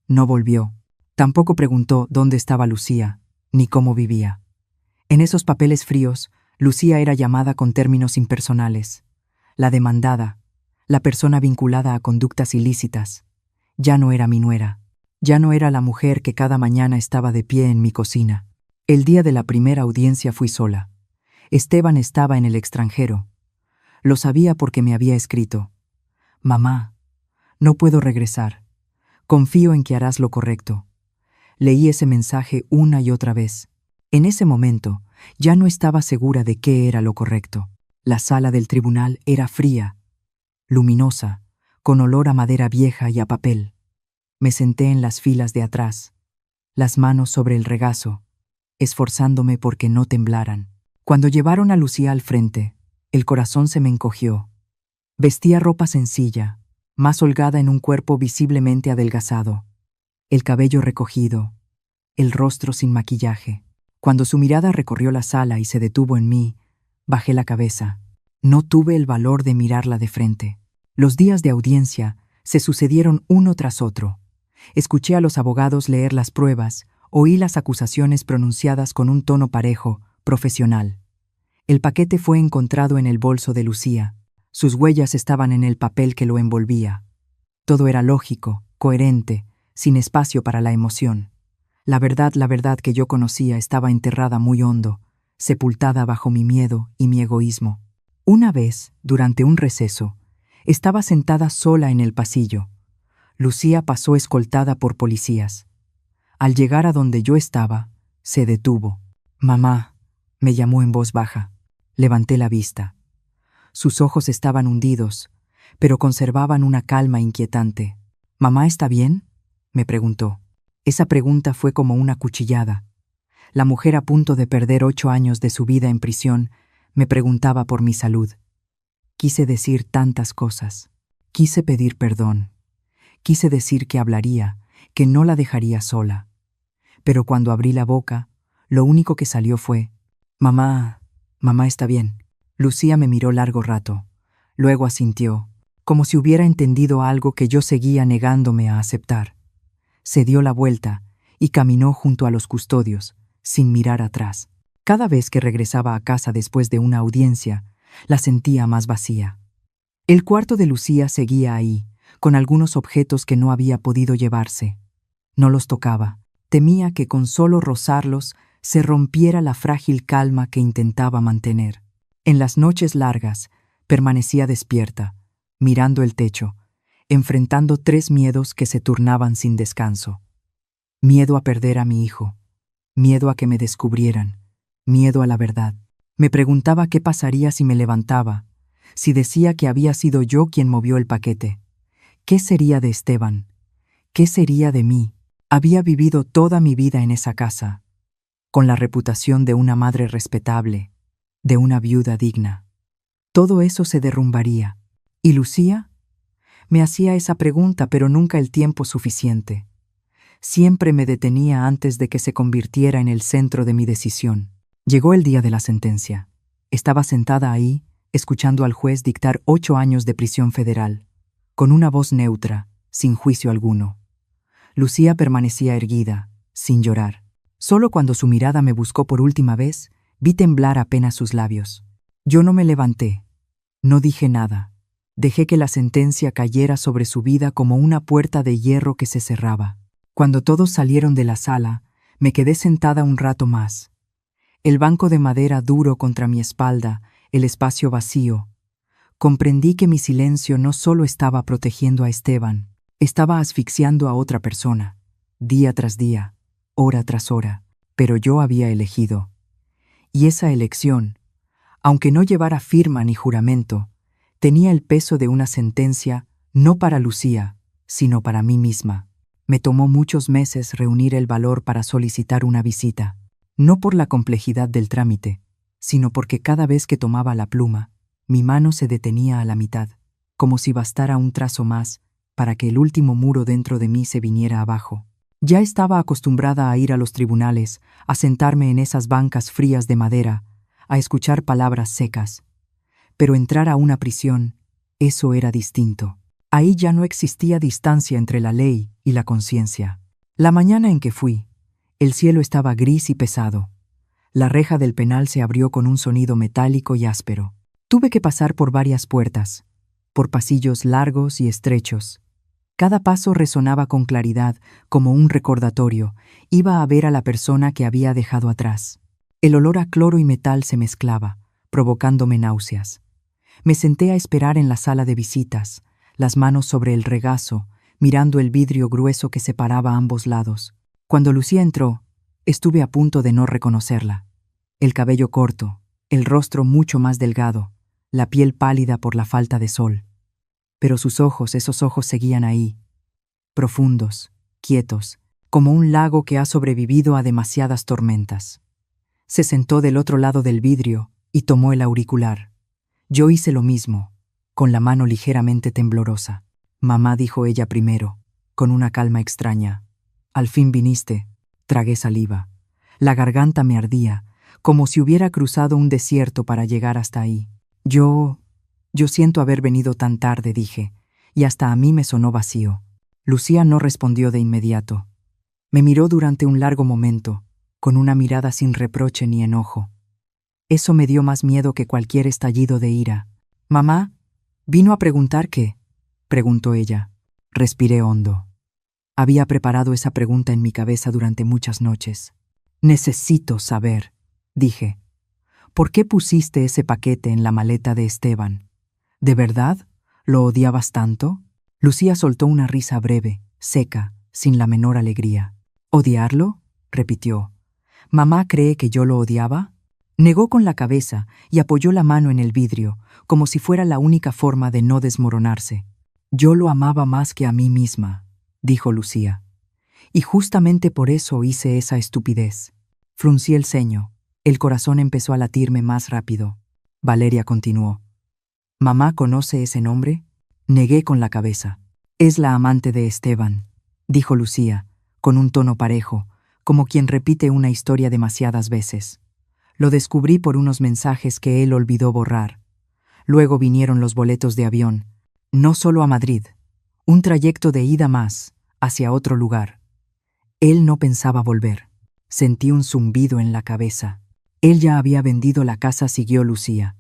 No volvió. Tampoco preguntó dónde estaba Lucía, ni cómo vivía. En esos papeles fríos, Lucía era llamada con términos impersonales. La demandada, la persona vinculada a conductas ilícitas. Ya no era mi nuera. Ya no era la mujer que cada mañana estaba de pie en mi cocina. El día de la primera audiencia fui sola. Esteban estaba en el extranjero. Lo sabía porque me había escrito. «Mamá, no puedo regresar. Confío en que harás lo correcto». Leí ese mensaje una y otra vez. En ese momento, ya no estaba segura de qué era lo correcto. La sala del tribunal era fría, luminosa, con olor a madera vieja y a papel. Me senté en las filas de atrás, las manos sobre el regazo, esforzándome porque no temblaran. Cuando llevaron a Lucía al frente, el corazón se me encogió. Vestía ropa sencilla, más holgada en un cuerpo visiblemente adelgazado, el cabello recogido, el rostro sin maquillaje. Cuando su mirada recorrió la sala y se detuvo en mí, bajé la cabeza. No tuve el valor de mirarla de frente. Los días de audiencia se sucedieron uno tras otro. Escuché a los abogados leer las pruebas, oí las acusaciones pronunciadas con un tono parejo, profesional. El paquete fue encontrado en el bolso de Lucía. Sus huellas estaban en el papel que lo envolvía. Todo era lógico, coherente, sin espacio para la emoción. La verdad que yo conocía estaba enterrada muy hondo, sepultada bajo mi miedo y mi egoísmo. Una vez, durante un receso, estaba sentada sola en el pasillo. Lucía pasó escoltada por policías. Al llegar a donde yo estaba, se detuvo. «Mamá», me llamó en voz baja. Levanté la vista. Sus ojos estaban hundidos, pero conservaban una calma inquietante. «¿Mamá está bien?», me preguntó. Esa pregunta fue como una cuchillada. La mujer, a punto de perder 8 años de su vida en prisión, me preguntaba por mi salud. Quise decir tantas cosas. Quise pedir perdón. Quise decir que hablaría, que no la dejaría sola. Pero cuando abrí la boca, lo único que salió fue: «Mamá está bien». Lucía me miró largo rato. Luego asintió, como si hubiera entendido algo que yo seguía negándome a aceptar. Se dio la vuelta y caminó junto a los custodios, sin mirar atrás. Cada vez que regresaba a casa después de una audiencia, la sentía más vacía. El cuarto de Lucía seguía ahí, con algunos objetos que no había podido llevarse. No los tocaba. Temía que con solo rozarlos se rompiera la frágil calma que intentaba mantener. En las noches largas, permanecía despierta, mirando el techo, enfrentando 3 miedos que se turnaban sin descanso. Miedo a perder a mi hijo, miedo a que me descubrieran, miedo a la verdad. Me preguntaba qué pasaría si me levantaba, si decía que había sido yo quien movió el paquete. ¿Qué sería de Esteban? ¿Qué sería de mí? Había vivido toda mi vida en esa casa, con la reputación de una madre respetable, de una viuda digna. Todo eso se derrumbaría. ¿Y Lucía? Me hacía esa pregunta, pero nunca el tiempo suficiente. Siempre me detenía antes de que se convirtiera en el centro de mi decisión. Llegó el día de la sentencia. Estaba sentada ahí, escuchando al juez dictar 8 años de prisión federal, con una voz neutra, sin juicio alguno. Lucía permanecía erguida, sin llorar. Solo cuando su mirada me buscó por última vez, vi temblar apenas sus labios. Yo no me levanté. No dije nada. Dejé que la sentencia cayera sobre su vida como una puerta de hierro que se cerraba. Cuando todos salieron de la sala, me quedé sentada un rato más. El banco de madera duro contra mi espalda, el espacio vacío. Comprendí que mi silencio no solo estaba protegiendo a Esteban, estaba asfixiando a otra persona, día tras día, hora tras hora, pero yo había elegido. Y esa elección, aunque no llevara firma ni juramento, tenía el peso de una sentencia no para Lucía, sino para mí misma. Me tomó muchos meses reunir el valor para solicitar una visita, no por la complejidad del trámite, sino porque cada vez que tomaba la pluma, mi mano se detenía a la mitad, como si bastara un trazo más para que el último muro dentro de mí se viniera abajo. Ya estaba acostumbrada a ir a los tribunales, a sentarme en esas bancas frías de madera, a escuchar palabras secas. Pero entrar a una prisión, eso era distinto. Ahí ya no existía distancia entre la ley y la conciencia. La mañana en que fui, el cielo estaba gris y pesado. La reja del penal se abrió con un sonido metálico y áspero. Tuve que pasar por varias puertas, por pasillos largos y estrechos. Cada paso resonaba con claridad, como un recordatorio. Iba a ver a la persona que había dejado atrás. El olor a cloro y metal se mezclaba, provocándome náuseas. Me senté a esperar en la sala de visitas, las manos sobre el regazo, mirando el vidrio grueso que separaba ambos lados. Cuando Lucía entró, estuve a punto de no reconocerla. El cabello corto, el rostro mucho más delgado, la piel pálida por la falta de sol. Pero sus ojos, esos ojos seguían ahí, profundos, quietos, como un lago que ha sobrevivido a demasiadas tormentas. Se sentó del otro lado del vidrio y tomó el auricular. Yo hice lo mismo, con la mano ligeramente temblorosa. «Mamá», dijo ella primero, con una calma extraña. «Al fin viniste». Tragué saliva. La garganta me ardía, como si hubiera cruzado un desierto para llegar hasta ahí. Yo siento haber venido tan tarde», dije, y hasta a mí me sonó vacío. Lucía no respondió de inmediato. Me miró durante un largo momento, con una mirada sin reproche ni enojo. Eso me dio más miedo que cualquier estallido de ira. «¿Mamá? ¿Vino a preguntar qué?», preguntó ella. Respiré hondo. Había preparado esa pregunta en mi cabeza durante muchas noches. «Necesito saber», dije. «¿Por qué pusiste ese paquete en la maleta de Esteban? ¿De verdad? ¿Lo odiabas tanto?». Lucía soltó una risa breve, seca, sin la menor alegría. «¿Odiarlo?», repitió. «¿Mamá cree que yo lo odiaba?». Negó con la cabeza y apoyó la mano en el vidrio, como si fuera la única forma de no desmoronarse. Yo lo amaba más que a mí misma, dijo Lucía. Y justamente por eso hice esa estupidez. Fruncí el ceño. El corazón empezó a latirme más rápido. Valeria continuó. ¿Mamá conoce ese nombre? Negué con la cabeza. Es la amante de Esteban, dijo Lucía, con un tono parejo, como quien repite una historia demasiadas veces. Lo descubrí por unos mensajes que él olvidó borrar. Luego vinieron los boletos de avión, no solo a Madrid, un trayecto de ida más, hacia otro lugar. Él no pensaba volver. Sentí un zumbido en la cabeza. Él ya había vendido la casa, siguió Lucía.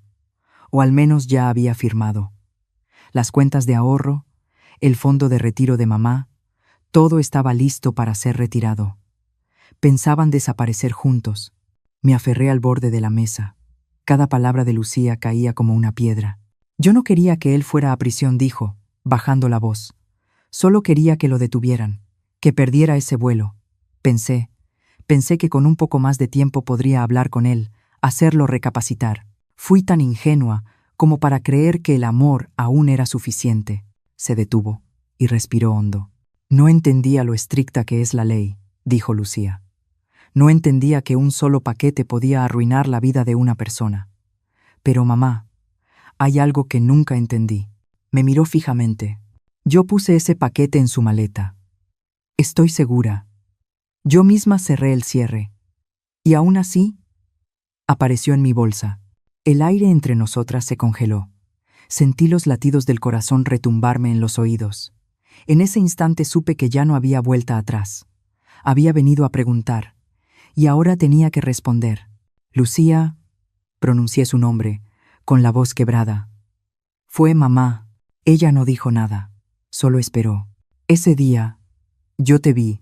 O al menos ya había firmado. Las cuentas de ahorro, el fondo de retiro de mamá, todo estaba listo para ser retirado. Pensaban desaparecer juntos. Me aferré al borde de la mesa. Cada palabra de Lucía caía como una piedra. Yo no quería que él fuera a prisión, dijo, bajando la voz. Solo quería que lo detuvieran, que perdiera ese vuelo. Pensé que con un poco más de tiempo podría hablar con él, hacerlo recapacitar. Fui tan ingenua como para creer que el amor aún era suficiente. Se detuvo y respiró hondo. No entendía lo estricta que es la ley, dijo Lucía. No entendía que un solo paquete podía arruinar la vida de una persona. Pero mamá, hay algo que nunca entendí. Me miró fijamente. Yo puse ese paquete en su maleta. Estoy segura. Yo misma cerré el cierre. Y aún así, apareció en mi bolsa. El aire entre nosotras se congeló. Sentí los latidos del corazón retumbarme en los oídos. En ese instante supe que ya no había vuelta atrás. Había venido a preguntar, y ahora tenía que responder. Lucía, pronuncié su nombre, con la voz quebrada. Fue mamá. Ella no dijo nada, solo esperó. Ese día, yo te vi,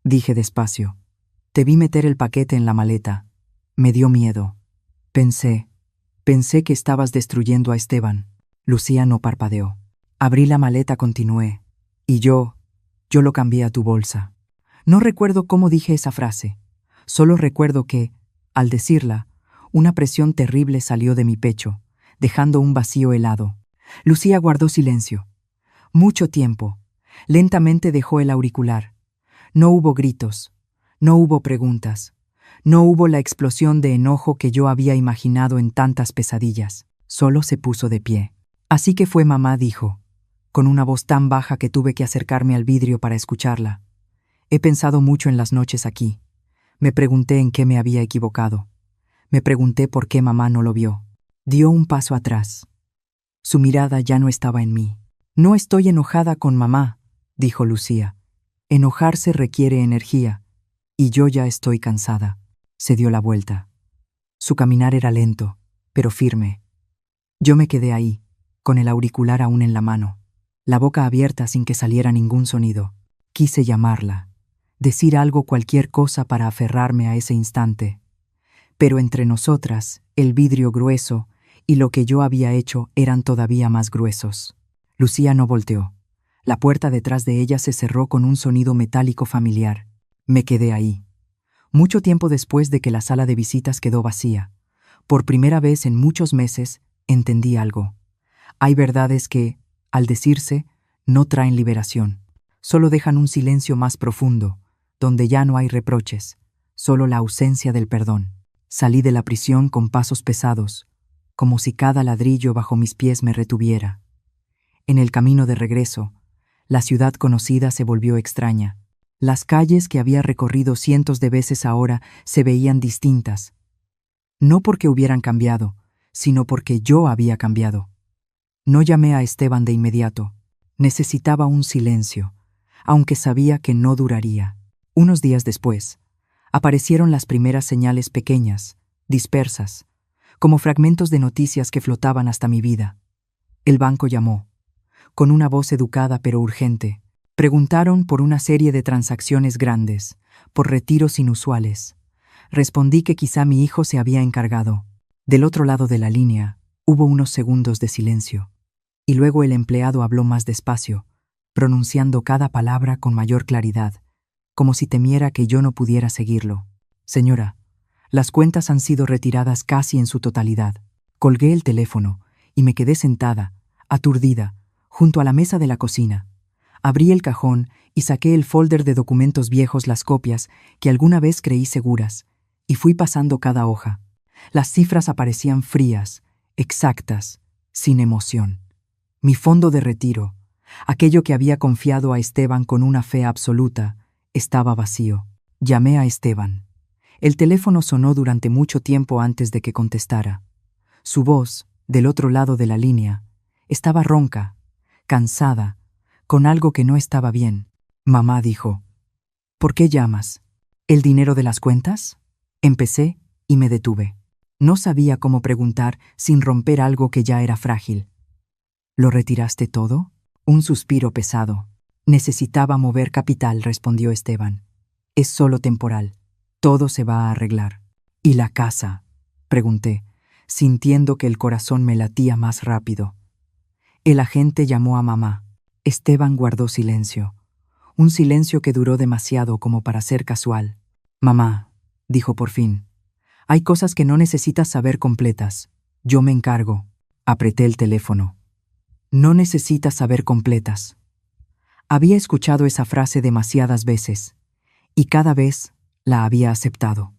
dije despacio. Te vi meter el paquete en la maleta. Me dio miedo. Pensé que estabas destruyendo a Esteban. Lucía no parpadeó. Abrí la maleta, continué. Y yo lo cambié a tu bolsa. No recuerdo cómo dije esa frase. Solo recuerdo que, al decirla, una presión terrible salió de mi pecho, dejando un vacío helado. Lucía guardó silencio. Mucho tiempo. Lentamente dejó el auricular. No hubo gritos. No hubo preguntas. No hubo la explosión de enojo que yo había imaginado en tantas pesadillas. Solo se puso de pie. Así que fue mamá, dijo, con una voz tan baja que tuve que acercarme al vidrio para escucharla. He pensado mucho en las noches aquí. Me pregunté en qué me había equivocado. Me pregunté por qué mamá no lo vio. Dio un paso atrás. Su mirada ya no estaba en mí. No estoy enojada con mamá, dijo Lucía. Enojarse requiere energía, y yo ya estoy cansada. Se dio la vuelta. Su caminar era lento, pero firme. Yo me quedé ahí, con el auricular aún en la mano, la boca abierta sin que saliera ningún sonido. Quise llamarla, decir algo, cualquier cosa para aferrarme a ese instante. Pero entre nosotras, el vidrio grueso y lo que yo había hecho eran todavía más gruesos. Lucía no volteó. La puerta detrás de ella se cerró con un sonido metálico familiar. Me quedé ahí. Mucho tiempo después de que la sala de visitas quedó vacía, por primera vez en muchos meses, entendí algo. Hay verdades que, al decirse, no traen liberación. Solo dejan un silencio más profundo, donde ya no hay reproches, solo la ausencia del perdón. Salí de la prisión con pasos pesados, como si cada ladrillo bajo mis pies me retuviera. En el camino de regreso, la ciudad conocida se volvió extraña. Las calles que había recorrido cientos de veces ahora se veían distintas. No porque hubieran cambiado, sino porque yo había cambiado. No llamé a Esteban de inmediato. Necesitaba un silencio, aunque sabía que no duraría. Unos días después, aparecieron las primeras señales pequeñas, dispersas, como fragmentos de noticias que flotaban hasta mi vida. El banco llamó, con una voz educada pero urgente. Preguntaron por una serie de transacciones grandes, por retiros inusuales. Respondí que quizá mi hijo se había encargado. Del otro lado de la línea, hubo unos segundos de silencio. Y luego el empleado habló más despacio, pronunciando cada palabra con mayor claridad, como si temiera que yo no pudiera seguirlo. Señora, Las cuentas han sido retiradas casi en su totalidad. Colgué el teléfono y me quedé sentada, aturdida, junto a la mesa de la cocina. Abrí el cajón y saqué el folder de documentos viejos, las copias que alguna vez creí seguras, y fui pasando cada hoja. Las cifras aparecían frías, exactas, sin emoción. Mi fondo de retiro, aquello que había confiado a Esteban con una fe absoluta, estaba vacío. Llamé a Esteban. El teléfono sonó durante mucho tiempo antes de que contestara. Su voz, del otro lado de la línea, estaba ronca, cansada, con algo que no estaba bien. Mamá dijo: ¿Por qué llamas? ¿El dinero de las cuentas? Empecé y me detuve. No sabía cómo preguntar sin romper algo que ya era frágil. ¿Lo retiraste todo? Un suspiro pesado. Necesitaba mover capital, respondió Esteban. Es solo temporal. Todo se va a arreglar. ¿Y la casa?, pregunté, sintiendo que el corazón me latía más rápido. El agente llamó a mamá. Esteban guardó silencio. Un silencio que duró demasiado como para ser casual. Mamá, dijo por fin, hay cosas que no necesitas saber completas. Yo me encargo. Apreté el teléfono. No necesitas saber completas. Había escuchado esa frase demasiadas veces, y cada vez la había aceptado.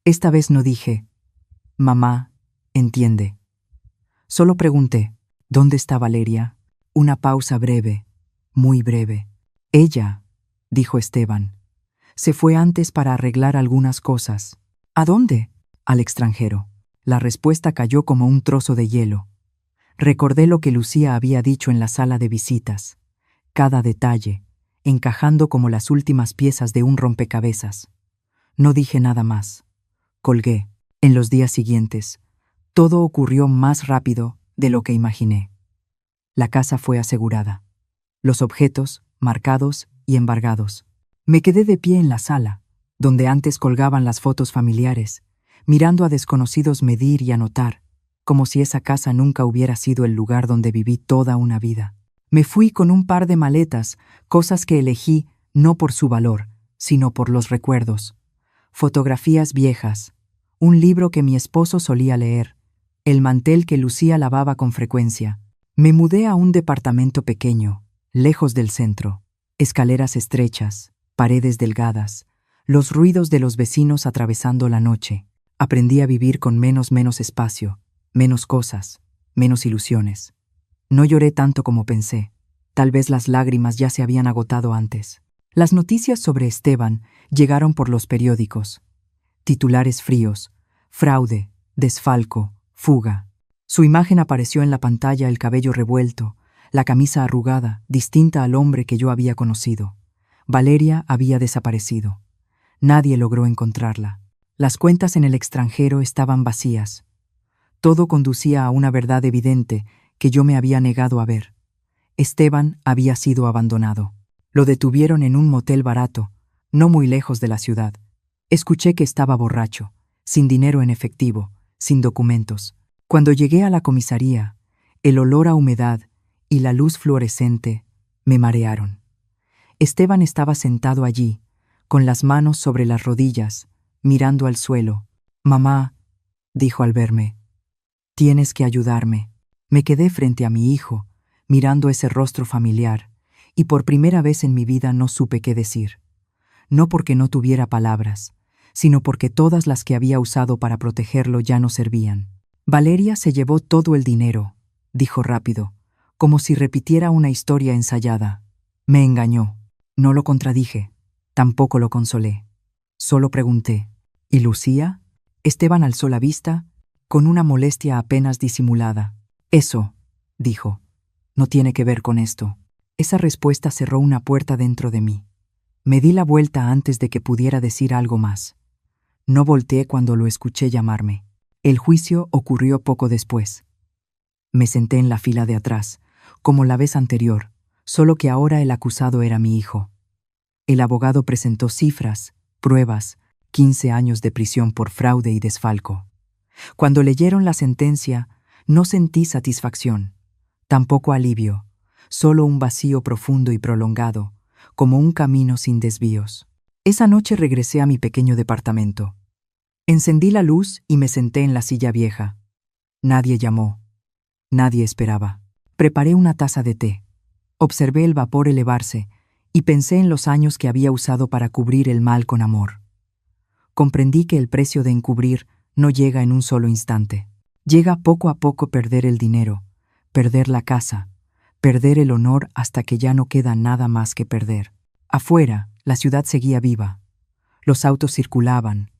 Esta vez no dije: mamá, entiende. Solo pregunté: ¿dónde está Valeria? Una pausa breve, muy breve. Ella, dijo Esteban, se fue antes para arreglar algunas cosas. ¿A dónde? Al extranjero. La respuesta cayó como un trozo de hielo. Recordé lo que Lucía había dicho en la sala de visitas. Cada detalle, encajando como las últimas piezas de un rompecabezas. No dije nada más. Colgué. En los días siguientes, todo ocurrió más rápido de lo que imaginé. La casa fue asegurada. Los objetos, marcados y embargados. Me quedé de pie en la sala, donde antes colgaban las fotos familiares, mirando a desconocidos medir y anotar, como si esa casa nunca hubiera sido el lugar donde viví toda una vida. Me fui con un par de maletas, cosas que elegí no por su valor, sino por los recuerdos. Fotografías viejas, un libro que mi esposo solía leer, el mantel que Lucía lavaba con frecuencia. Me mudé a un departamento pequeño, lejos del centro. Escaleras estrechas, paredes delgadas, los ruidos de los vecinos atravesando la noche. Aprendí a vivir con menos espacio, menos cosas, menos ilusiones. No lloré tanto como pensé. Tal vez las lágrimas ya se habían agotado antes. Las noticias sobre Esteban llegaron por los periódicos. Titulares fríos: fraude, desfalco, fuga. Su imagen apareció en la pantalla, el cabello revuelto, la camisa arrugada, distinta al hombre que yo había conocido. Valeria había desaparecido. Nadie logró encontrarla. Las cuentas en el extranjero estaban vacías. Todo conducía a una verdad evidente que yo me había negado a ver. Esteban había sido abandonado. Lo detuvieron en un motel barato, no muy lejos de la ciudad. Escuché que estaba borracho, sin dinero en efectivo, sin documentos. Cuando llegué a la comisaría, el olor a humedad y la luz fluorescente me marearon. Esteban estaba sentado allí, con las manos sobre las rodillas, mirando al suelo. Mamá, dijo al verme, tienes que ayudarme. Me quedé frente a mi hijo, mirando ese rostro familiar, y por primera vez en mi vida no supe qué decir. No porque no tuviera palabras, sino porque todas las que había usado para protegerlo ya no servían. Valeria se llevó todo el dinero, dijo rápido, como si repitiera una historia ensayada. Me engañó. No lo contradije, tampoco lo consolé. Solo pregunté: ¿y Lucía? Esteban alzó la vista, con una molestia apenas disimulada. Eso, dijo, no tiene que ver con esto. Esa respuesta cerró una puerta dentro de mí. Me di la vuelta antes de que pudiera decir algo más. No volteé cuando lo escuché llamarme. El juicio ocurrió poco después. Me senté en la fila de atrás, como la vez anterior, solo que ahora el acusado era mi hijo. El abogado presentó cifras, pruebas, 15 años de prisión por fraude y desfalco. Cuando leyeron la sentencia, no sentí satisfacción, tampoco alivio, solo un vacío profundo y prolongado, como un camino sin desvíos. Esa noche regresé a mi pequeño departamento. Encendí la luz y me senté en la silla vieja. Nadie llamó. Nadie esperaba. Preparé una taza de té. Observé el vapor elevarse y pensé en los años que había usado para cubrir el mal con amor. Comprendí que el precio de encubrir no llega en un solo instante. Llega poco a poco perder el dinero, perder la casa, perder el honor hasta que ya no queda nada más que perder. Afuera, la ciudad seguía viva. Los autos circulaban,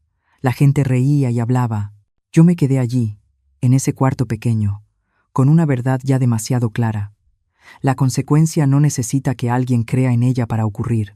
la gente reía y hablaba. Yo me quedé allí, en ese cuarto pequeño, con una verdad ya demasiado clara. La consecuencia no necesita que alguien crea en ella para ocurrir.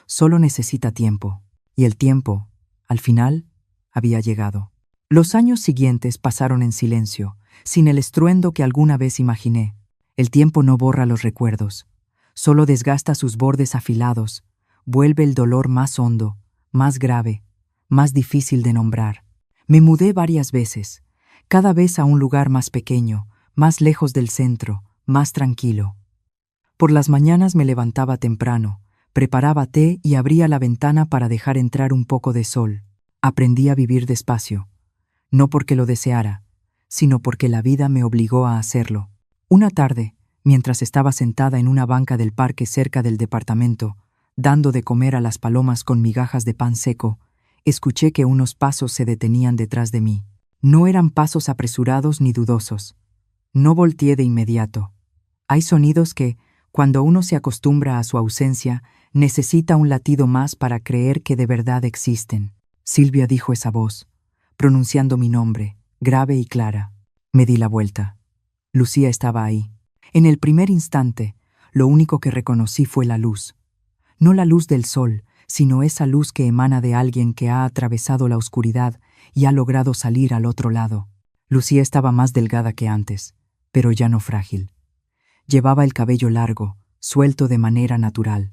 Solo necesita tiempo. Y el tiempo, al final, había llegado. Los años siguientes pasaron en silencio, sin el estruendo que alguna vez imaginé. El tiempo no borra los recuerdos, solo desgasta sus bordes afilados, vuelve el dolor más hondo, más grave, más difícil de nombrar. Me mudé varias veces, cada vez a un lugar más pequeño, más lejos del centro, más tranquilo. Por las mañanas me levantaba temprano, preparaba té y abría la ventana para dejar entrar un poco de sol. Aprendí a vivir despacio, no porque lo deseara, sino porque la vida me obligó a hacerlo. Una tarde, mientras estaba sentada en una banca del parque cerca del departamento, dando de comer a las palomas con migajas de pan seco, escuché que unos pasos se detenían detrás de mí. No eran pasos apresurados ni dudosos. No volteé de inmediato. Hay sonidos que, cuando uno se acostumbra a su ausencia, necesita un latido más para creer que de verdad existen. Silvia, dijo esa voz, pronunciando mi nombre, grave y clara. Me di la vuelta. Lucía estaba ahí. En el primer instante, lo único que reconocí fue la luz. No la luz del sol, sino esa luz que emana de alguien que ha atravesado la oscuridad y ha logrado salir al otro lado. Lucía estaba más delgada que antes, pero ya no frágil. Llevaba el cabello largo, suelto de manera natural.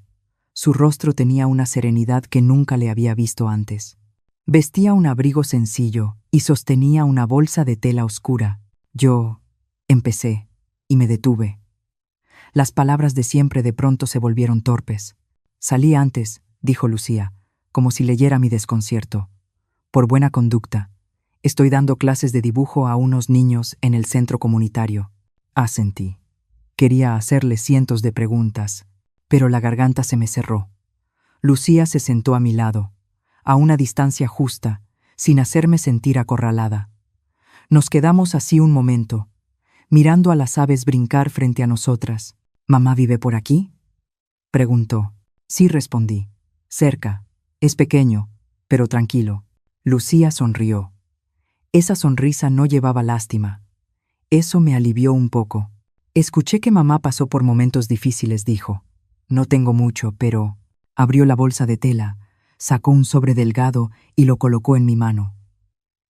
Su rostro tenía una serenidad que nunca le había visto antes. Vestía un abrigo sencillo y sostenía una bolsa de tela oscura. Yo empecé y me detuve. Las palabras de siempre de pronto se volvieron torpes. Salí antes, dijo Lucía, como si leyera mi desconcierto. Por buena conducta. Estoy dando clases de dibujo a unos niños en el centro comunitario. Asentí. Quería hacerle cientos de preguntas, pero la garganta se me cerró. Lucía se sentó a mi lado, a una distancia justa, sin hacerme sentir acorralada. Nos quedamos así un momento, mirando a las aves brincar frente a nosotras. ¿Mamá vive por aquí?, preguntó. Sí, respondí. Cerca. Es pequeño, pero tranquilo. Lucía sonrió. Esa sonrisa no llevaba lástima. Eso me alivió un poco. Escuché que mamá pasó por momentos difíciles, dijo. No tengo mucho, pero... Abrió la bolsa de tela, sacó un sobre delgado y lo colocó en mi mano.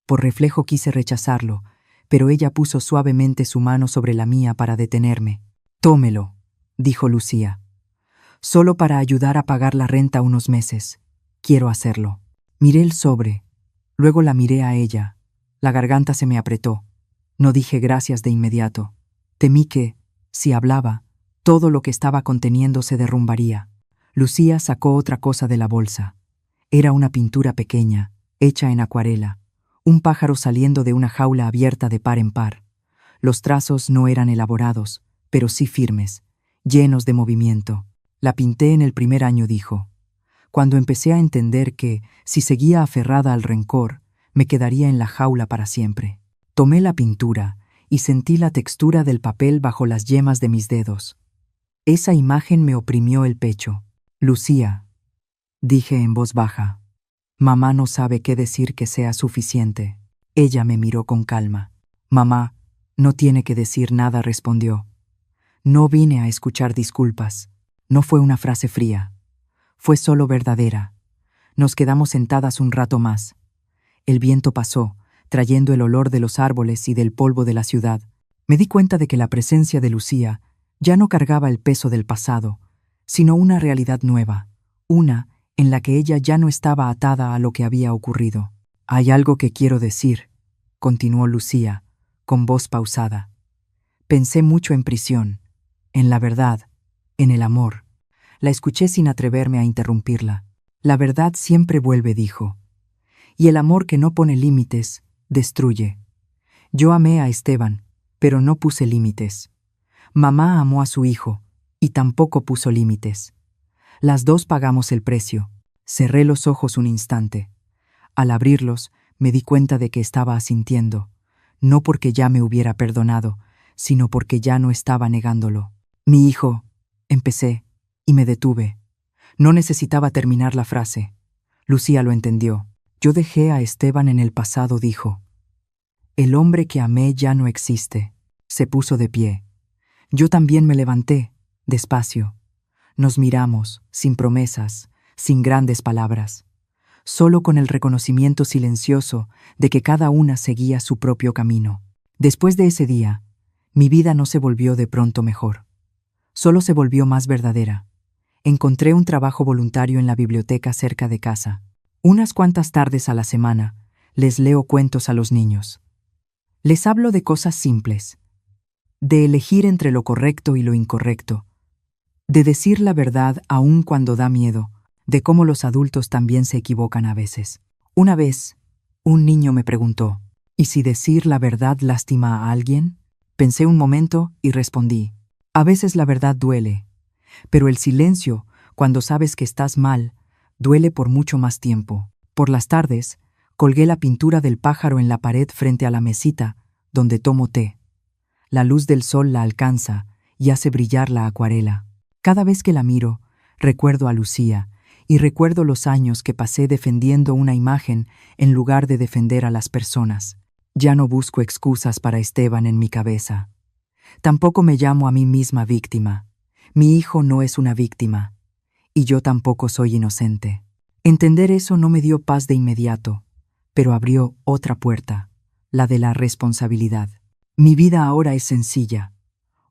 Por reflejo quise rechazarlo, pero ella puso suavemente su mano sobre la mía para detenerme. Tómelo, dijo Lucía. Solo para ayudar a pagar la renta unos meses. Quiero hacerlo. Miré el sobre, luego la miré a ella. La garganta se me apretó. No dije gracias de inmediato. Temí que, si hablaba, todo lo que estaba conteniendo se derrumbaría. Lucía sacó otra cosa de la bolsa. Era una pintura pequeña, hecha en acuarela, un pájaro saliendo de una jaula abierta de par en par. Los trazos no eran elaborados, pero sí firmes, llenos de movimiento. La pinté en el primer año, dijo. Cuando empecé a entender que, si seguía aferrada al rencor, me quedaría en la jaula para siempre. Tomé la pintura y sentí la textura del papel bajo las yemas de mis dedos. Esa imagen me oprimió el pecho. Lucía, dije en voz baja. Mamá no sabe qué decir que sea suficiente. Ella me miró con calma. Mamá, no tiene que decir nada, respondió. No vine a escuchar disculpas. No fue una frase fría. Fue solo verdadera. Nos quedamos sentadas un rato más. El viento pasó, trayendo el olor de los árboles y del polvo de la ciudad. Me di cuenta de que la presencia de Lucía ya no cargaba el peso del pasado, sino una realidad nueva, una en la que ella ya no estaba atada a lo que había ocurrido. Hay algo que quiero decir, continuó Lucía, con voz pausada. Pensé mucho en prisión, en la verdad, en el amor. La escuché sin atreverme a interrumpirla. La verdad siempre vuelve, dijo. y el amor que no pone límites, destruye. Yo amé a Esteban, pero no puse límites. Mamá amó a su hijo, y tampoco puso límites. Las dos pagamos el precio. Cerré los ojos un instante. Al abrirlos, me di cuenta de que estaba asintiendo, no porque ya me hubiera perdonado, sino porque ya no estaba negándolo. Mi hijo, empecé, y me detuve. No necesitaba terminar la frase. Lucía lo entendió. Yo dejé a Esteban en el pasado, dijo. El hombre que amé ya no existe. Se puso de pie. Yo también me levanté, despacio. Nos miramos, sin promesas, sin grandes palabras, solo con el reconocimiento silencioso de que cada una seguía su propio camino. Después de ese día, mi vida no se volvió de pronto mejor. Solo se volvió más verdadera. Encontré un trabajo voluntario en la biblioteca cerca de casa. Unas cuantas tardes a la semana, les leo cuentos a los niños. Les hablo de cosas simples, de elegir entre lo correcto y lo incorrecto, de decir la verdad aun cuando da miedo, de cómo los adultos también se equivocan a veces. Una vez, un niño me preguntó, ¿y si decir la verdad lastima a alguien? Pensé un momento y respondí, a veces la verdad duele, pero el silencio, cuando sabes que estás mal, duele por mucho más tiempo. Por las tardes, colgué la pintura del pájaro en la pared frente a la mesita donde tomo té. La luz del sol la alcanza y hace brillar la acuarela. Cada vez que la miro, recuerdo a Lucía y recuerdo los años que pasé defendiendo una imagen en lugar de defender a las personas. Ya no busco excusas para Esteban en mi cabeza. Tampoco me llamo a mí misma víctima. Mi hijo no es una víctima, y yo tampoco soy inocente. Entender eso no me dio paz de inmediato, pero abrió otra puerta, la de la responsabilidad. Mi vida ahora es sencilla.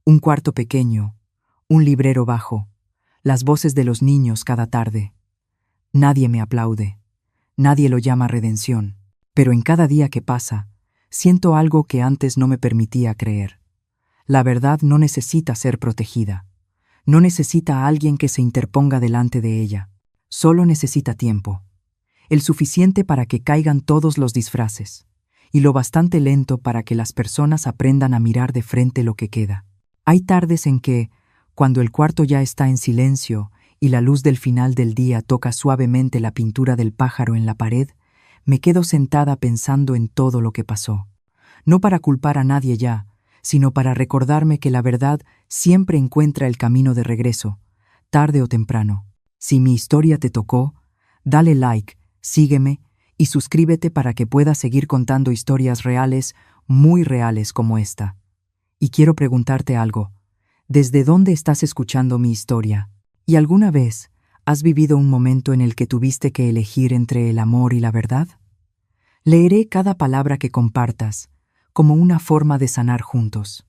Un cuarto pequeño, un librero bajo, las voces de los niños cada tarde. Nadie me aplaude, nadie lo llama redención, pero en cada día que pasa, siento algo que antes no me permitía creer. La verdad no necesita ser protegida. No necesita a alguien que se interponga delante de ella. Solo necesita tiempo. El suficiente para que caigan todos los disfraces, y lo bastante lento para que las personas aprendan a mirar de frente lo que queda. Hay tardes en que, cuando el cuarto ya está en silencio y la luz del final del día toca suavemente la pintura del pájaro en la pared, me quedo sentada pensando en todo lo que pasó. No para culpar a nadie ya, sino para recordarme que la verdad siempre encuentra el camino de regreso, tarde o temprano. Si mi historia te tocó, dale like, sígueme y suscríbete para que pueda seguir contando historias reales, muy reales como esta. Y quiero preguntarte algo. ¿Desde dónde estás escuchando mi historia? ¿Y alguna vez has vivido un momento en el que tuviste que elegir entre el amor y la verdad? Leeré cada palabra que compartas, como una forma de sanar juntos.